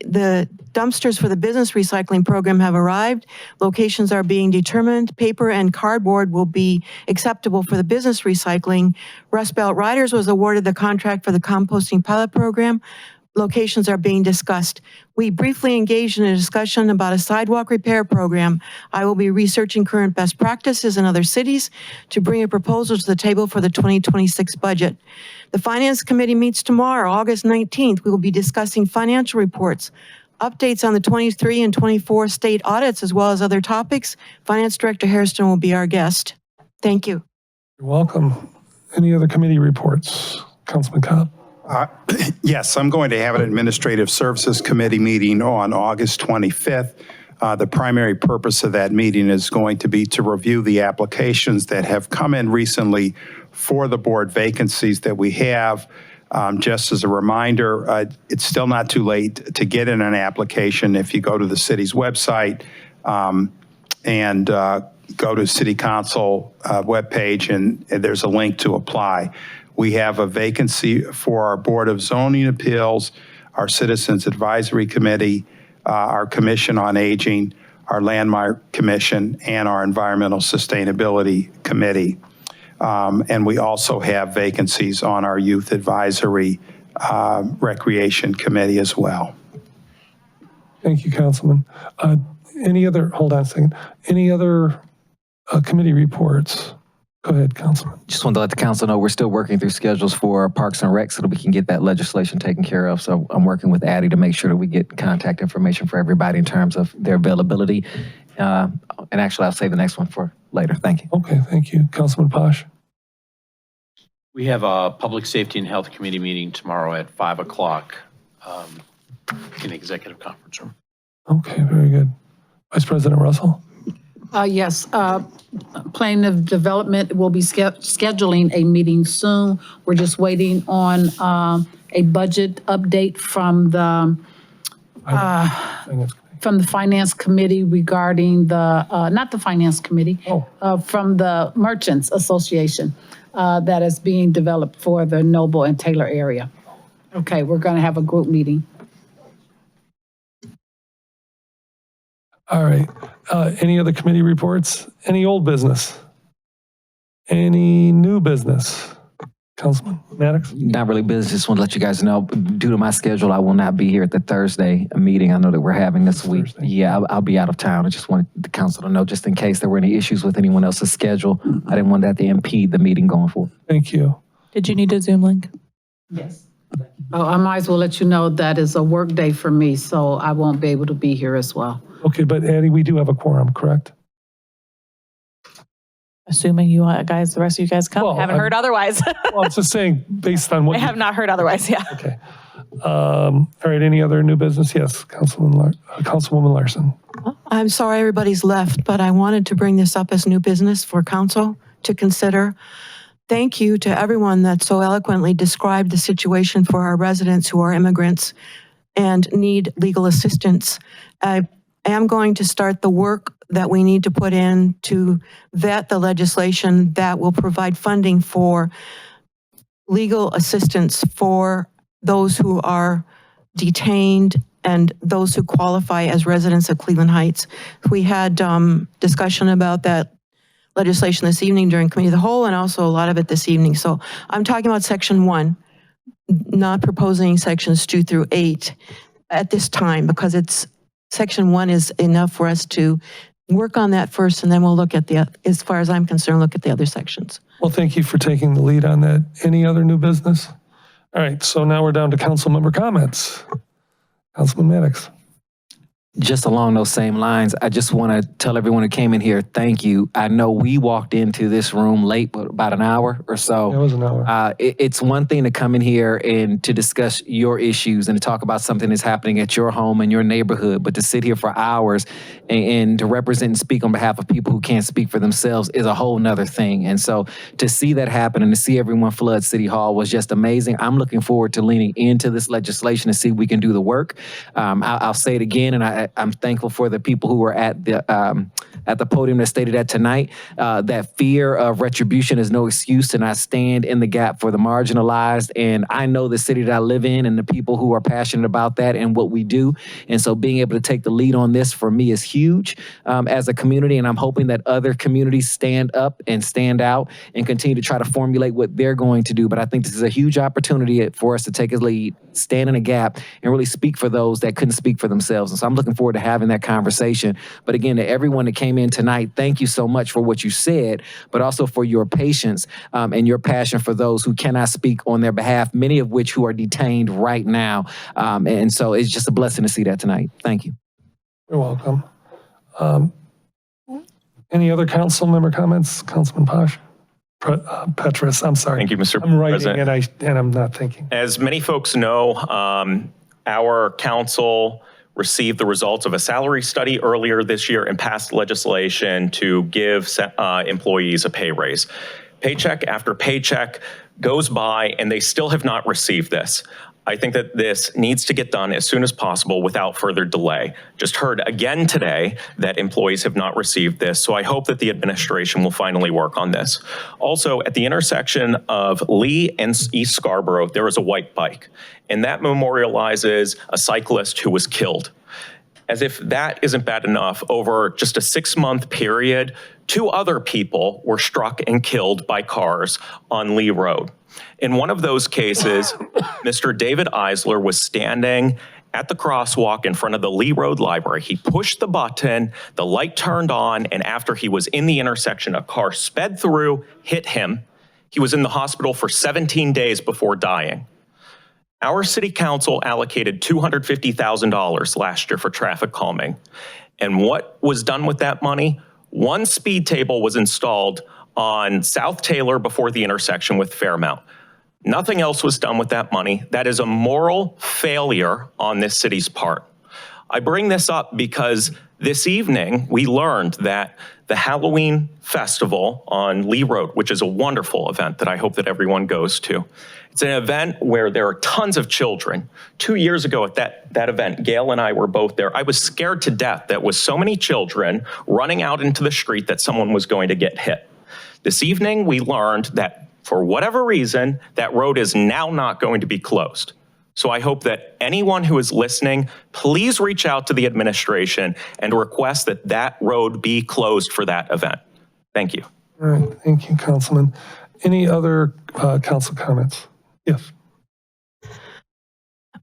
The dumpsters for the business recycling program have arrived. Locations are being determined. Paper and cardboard will be acceptable for the business recycling. Rust Belt Riders was awarded the contract for the composting pilot program. Locations are being discussed. We briefly engaged in a discussion about a sidewalk repair program. I will be researching current best practices in other cities to bring a proposal to the table for the 2026 budget. The Finance Committee meets tomorrow, August 19th. We will be discussing financial reports, updates on the 23 and 24 state audits, as well as other topics. Finance Director Hairston will be our guest. Thank you. You're welcome. Any other committee reports? Councilman Cobb. Yes, I'm going to have an Administrative Services Committee meeting on August 25th. The primary purpose of that meeting is going to be to review the applications that have come in recently for the board vacancies that we have. Just as a reminder, it's still not too late to get in an application. If you go to the city's website and go to City Council webpage, and there's a link to apply. We have a vacancy for our Board of Zoning Appeals, our Citizens Advisory Committee, our Commission on Aging, our Landmark Commission, and our Environmental Sustainability Committee. And we also have vacancies on our Youth Advisory Recreation Committee as well. Thank you, Councilman. Hold on a second. Any other committee reports? Go ahead, Councilman. Just wanted to let the council know we're still working through schedules for Parks and Rec so that we can get that legislation taken care of. So I'm working with Addie to make sure that we get contact information for everybody in terms of their availability. And actually, I'll save the next one for later. Thank you. Okay, thank you. Councilman Posh. We have a Public Safety and Health Committee meeting tomorrow at 5 o'clock in the executive conference room. Okay, very good. Vice President Russell. Yes, Plan of Development will be scheduling a meeting soon. We're just waiting on a budget update from the Finance Committee regarding the, not the Finance Committee, from the Merchants Association that is being developed for the Noble and Taylor area. Okay, we're going to have a group meeting. All right. Any other committee reports? Any old business? Any new business? Councilman Maddox? Not really business. Just want to let you guys know, due to my schedule, I will not be here at the Thursday meeting I know that we're having this week. Yeah, I'll be out of town. I just wanted the council to know, just in case there were any issues with anyone else's schedule. I didn't want that to impede the meeting going forward. Thank you. Did you need a Zoom link? Yes. Oh, I might as well let you know that is a work day for me, so I won't be able to be here as well. Okay, but Addie, we do have a quorum, correct? Assuming the rest of you guys come. Well, I haven't heard otherwise. Well, I'm just saying, based on what I have not heard otherwise, yeah. Okay. All right, any other new business? Yes, Councilwoman Larson. I'm sorry everybody's left, but I wanted to bring this up as new business for council to consider. Thank you to everyone that so eloquently described the situation for our residents who are immigrants and need legal assistance. I am going to start the work that we need to put in to vet the legislation that will provide funding for legal assistance for those who are detained and those who qualify as residents of Cleveland Heights. We had discussion about that legislation this evening during Committee of the Whole, and also a lot of it this evening. So I'm talking about Section 1, not proposing Sections 2 through 8 at this time, because Section 1 is enough for us to work on that first, and then we'll look at as far as I'm concerned, look at the other sections. Well, thank you for taking the lead on that. Any other new business? All right, so now we're down to council member comments. Councilman Maddox. Just along those same lines, I just want to tell everyone who came in here, thank you. I know we walked into this room late, but about an hour or so. It was an hour. It's one thing to come in here and to discuss your issues and to talk about something that's happening at your home and your neighborhood, but to sit here for hours and to represent and speak on behalf of people who can't speak for themselves is a whole nother thing. And so to see that happen and to see everyone flood City Hall was just amazing. I'm looking forward to leaning into this legislation to see if we can do the work. I'll say it again, and I'm thankful for the people who were at the podium that stated that tonight. That fear of retribution is no excuse, and I stand in the gap for the marginalized. And I know the city that I live in and the people who are passionate about that and what we do. And so being able to take the lead on this for me is huge as a community. And I'm hoping that other communities stand up and stand out and continue to try to formulate what they're going to do. But I think this is a huge opportunity for us to take a lead, stand in a gap, and really speak for those that couldn't speak for themselves. And so I'm looking forward to having that conversation. But again, to everyone that came in tonight, thank you so much for what you said, but also for your patience and your passion for those who cannot speak on their behalf, many of which who are detained right now. And so it's just a blessing to see that tonight. Thank you. You're welcome. Any other council member comments? Councilman Posh? Petrus, I'm sorry. Thank you, Mr. I'm writing President. and I'm not thinking. As many folks know, our council received the results of a salary study earlier this year and passed legislation to give employees a pay raise. Paycheck after paycheck goes by and they still have not received this. I think that this needs to get done as soon as possible without further delay. Just heard again today that employees have not received this, so I hope that the administration will finally work on this. Also, at the intersection of Lee and East Scarborough, there is a white bike, and that memorializes a cyclist who was killed. As if that isn't bad enough, over just a 6-month period, 2 other people were struck and killed by cars on Lee Road. In one of those cases, Mr. David Eisler was standing at the crosswalk in front of the Lee Road Library. He pushed the button, the light turned on, and after he was in the intersection, a car sped through, hit him. He was in the hospital for 17 days before dying. Our city council allocated $250,000 last year for traffic calming. And what was done with that money? 1 speed table was installed on South Taylor before the intersection with Fairmount. Nothing else was done with that money. That is a moral failure on this city's part. I bring this up because this evening we learned that the Halloween festival on Lee Road, which is a wonderful event that I hope that everyone goes to. It's an event where there are tons of children. 2 years ago at that event, Gail and I were both there. I was scared to death that with so many children running out into the street that someone was going to get hit. This evening, we learned that for whatever reason, that road is now not going to be closed. So I hope that anyone who is listening, please reach out to the administration and request that that road be closed for that event. Thank you. All right, thank you, Councilman. Any other council comments? Yes.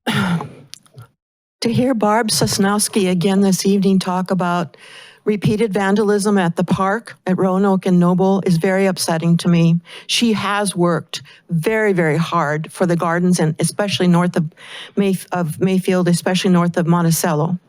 To hear Barb Sosnowski again this evening talk about repeated vandalism at the park at Roanoke and Noble is very upsetting to me. She has worked very, very hard for the gardens, and especially north of Mayfield, especially north of Monticello.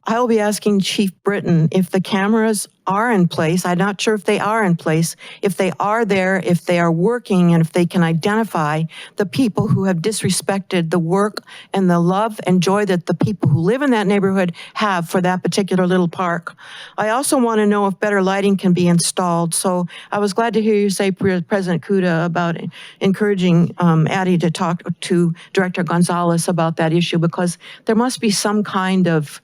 I will be asking Chief Britton if the cameras are in place. I'm not sure if they are in place. If they are there, if they are working, and if they can identify the people who have disrespected the work and the love and joy that the people who live in that neighborhood have for that particular little park. I also want to know if better lighting can be installed. So I was glad to hear you say, President Kuda, about encouraging Addie to talk to Director Gonzalez about that issue, because there must be some kind of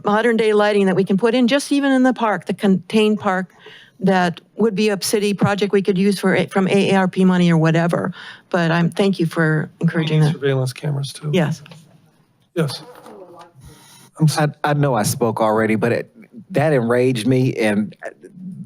modern day lighting that we can put in, just even in the park, the contained park that would be a city project we could use from AARP money or whatever. But thank you for encouraging that. Surveillance cameras too. Yes. Yes. I know I spoke already, but that enraged me, and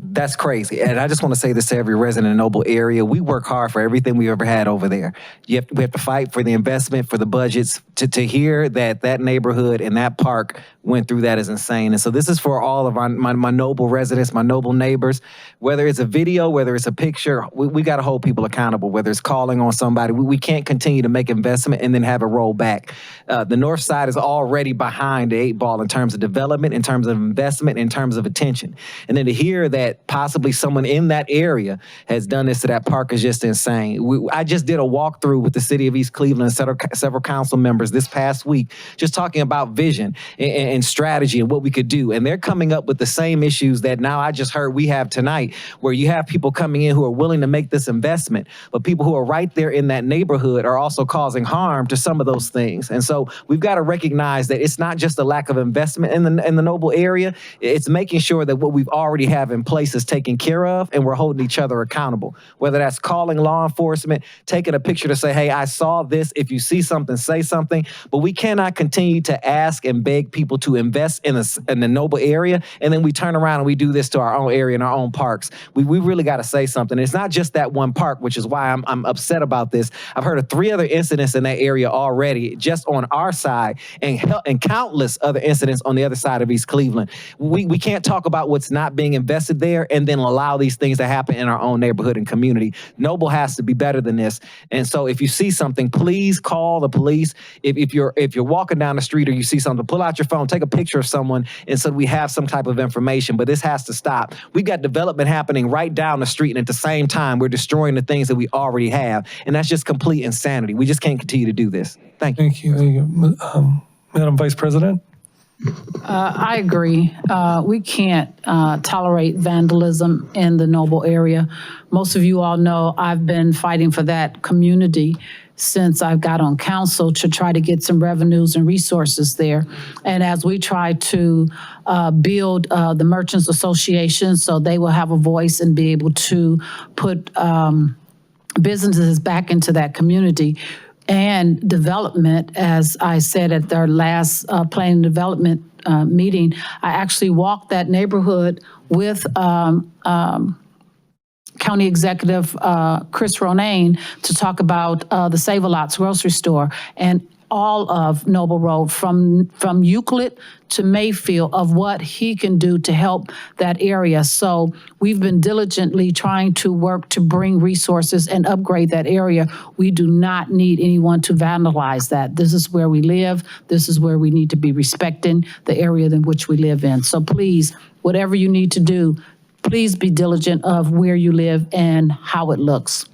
that's crazy. And I just want to say this to every resident in Noble area. We work hard for everything we've ever had over there. We have to fight for the investment, for the budgets. To hear that neighborhood and that park went through that is insane. And so this is for all of my Noble residents, my Noble neighbors. Whether it's a video, whether it's a picture, we got to hold people accountable, whether it's calling on somebody. We can't continue to make investment and then have it roll back. The north side is already behind the 8 ball in terms of development, in terms of investment, in terms of attention. And then to hear that possibly someone in that area has done this to that park is just insane. I just did a walkthrough with the city of East Cleveland and several council members this past week, just talking about vision and strategy and what we could do. And they're coming up with the same issues that now I just heard we have tonight, where you have people coming in who are willing to make this investment, but people who are right there in that neighborhood are also causing harm to some of those things. And so we've got to recognize that it's not just a lack of investment in the Noble area, it's making sure that what we've already have in place is taken care of, and we're holding each other accountable. Whether that's calling law enforcement, taking a picture to say, hey, I saw this. If you see something, say something. But we cannot continue to ask and beg people to invest in the Noble area, and then we turn around and we do this to our own area and our own parks. We really got to say something. It's not just that one park, which is why I'm upset about this. I've heard of 3 other incidents in that area already, just on our side, and countless other incidents on the other side of East Cleveland. We can't talk about what's not being invested there and then allow these things to happen in our own neighborhood and community. Noble has to be better than this. And so if you see something, please call the police. If you're walking down the street or you see something, pull out your phone, take a picture of someone, and so we have some type of information. But this has to stop. We've got development happening right down the street, and at the same time, we're destroying the things that we already have. And that's just complete insanity. We just can't continue to do this. Thank you. Thank you. Madam Vice President? I agree. We can't tolerate vandalism in the Noble area. Most of you all know I've been fighting for that community since I got on council to try to get some revenues and resources there. And as we try to build the Merchants Association so they will have a voice and be able to put businesses back into that community, and development, as I said at their last planning development meeting, I actually walked that neighborhood with County Executive Chris Ronayne to talk about the Save-A-Lots grocery store and all of Noble Road from Euclid to Mayfield of what he can do to help that area. So we've been diligently trying to work to bring resources and upgrade that area. We do not need anyone to vandalize that. This is where we live. This is where we need to be respecting the area in which we live in. So please, whatever you need to do, please be diligent of where you live and how it looks.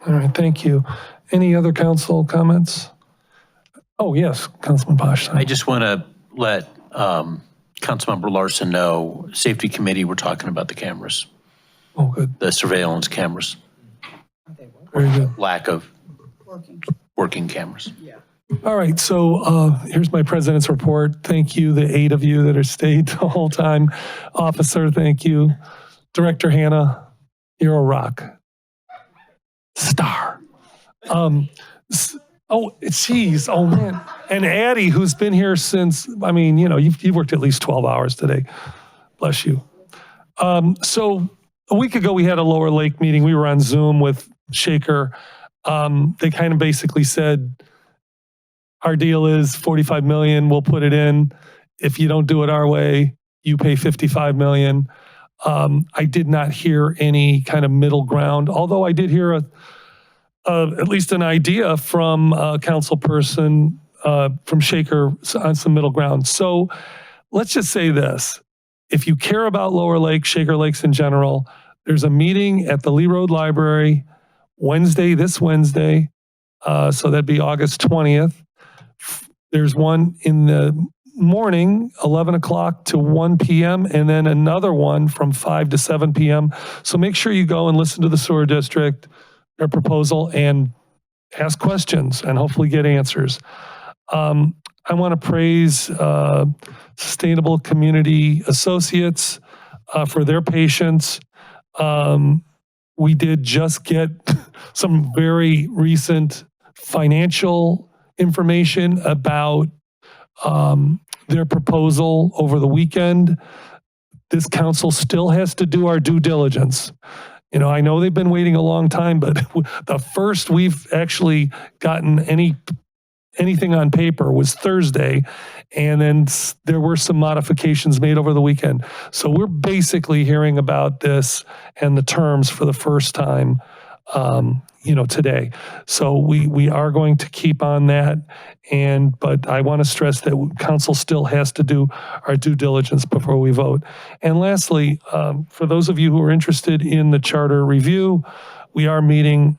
All right, thank you. Any other council comments? Oh, yes, Councilman Bosch. I just want to let Councilmember Larson know, Safety Committee, we're talking about the cameras. Oh, good. The surveillance cameras. Very good. Lack of working cameras. All right, so here's my president's report. Thank you, the 8 of you that are stayed the whole time. Officer, thank you. Director Hannah, you're a rock. Star. Geez, oh man. And Addie, who's been here since, I mean, you know, you've worked at least 12 hours today. Bless you. So a week ago, we had a Lower Lake meeting. We were on Zoom with Shaker. They kind of basically said, our deal is 45 million, we'll put it in. If you don't do it our way, you pay 55 million. I did not hear any kind of middle ground, although I did hear at least an idea from a council person from Shaker on some middle ground. So let's just say this. If you care about Lower Lake, Shaker Lakes in general, there's a meeting at the Lee Road Library this Wednesday. So that'd be August 20th. There's one in the morning, 11 o'clock to 1 p.m., and then another one from 5 to 7 p.m. So make sure you go and listen to the sewer district, their proposal, and ask questions and hopefully get answers. I want to praise Sustainable Community Associates for their patience We did just get some very recent financial information about their proposal over the weekend. This council still has to do our due diligence. You know, I know they've been waiting a long time, but the first we've actually gotten anything on paper was Thursday, and then there were some modifications made over the weekend. So we're basically hearing about this and the terms for the first time, today. So we are going to keep on that, but I want to stress that council still has to do our due diligence before we vote. And lastly, for those of you who are interested in the charter review, we are meeting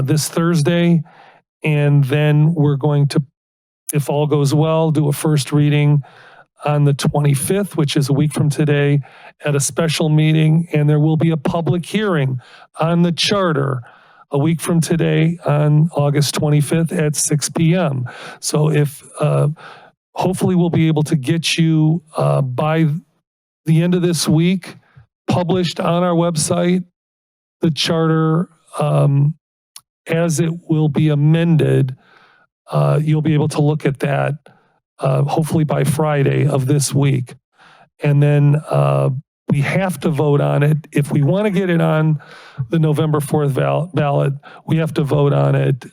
this Thursday. And then we're going to, if all goes well, do a first reading on the 25th, which is a week from today, at a special meeting. And there will be a public hearing on the charter a week from today on August 25th at 6 p.m. So hopefully we'll be able to get you by the end of this week, published on our website, the charter, as it will be amended. You'll be able to look at that hopefully by Friday of this week. And then we have to vote on it. If we want to get it on the November 4th ballot, we have to vote on it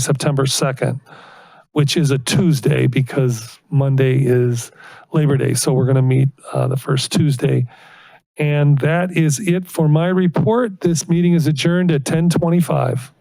September 2nd, which is a Tuesday because Monday is Labor Day. So we're going to meet the first Tuesday. And that is it for my report. This meeting is adjourned at 10:25.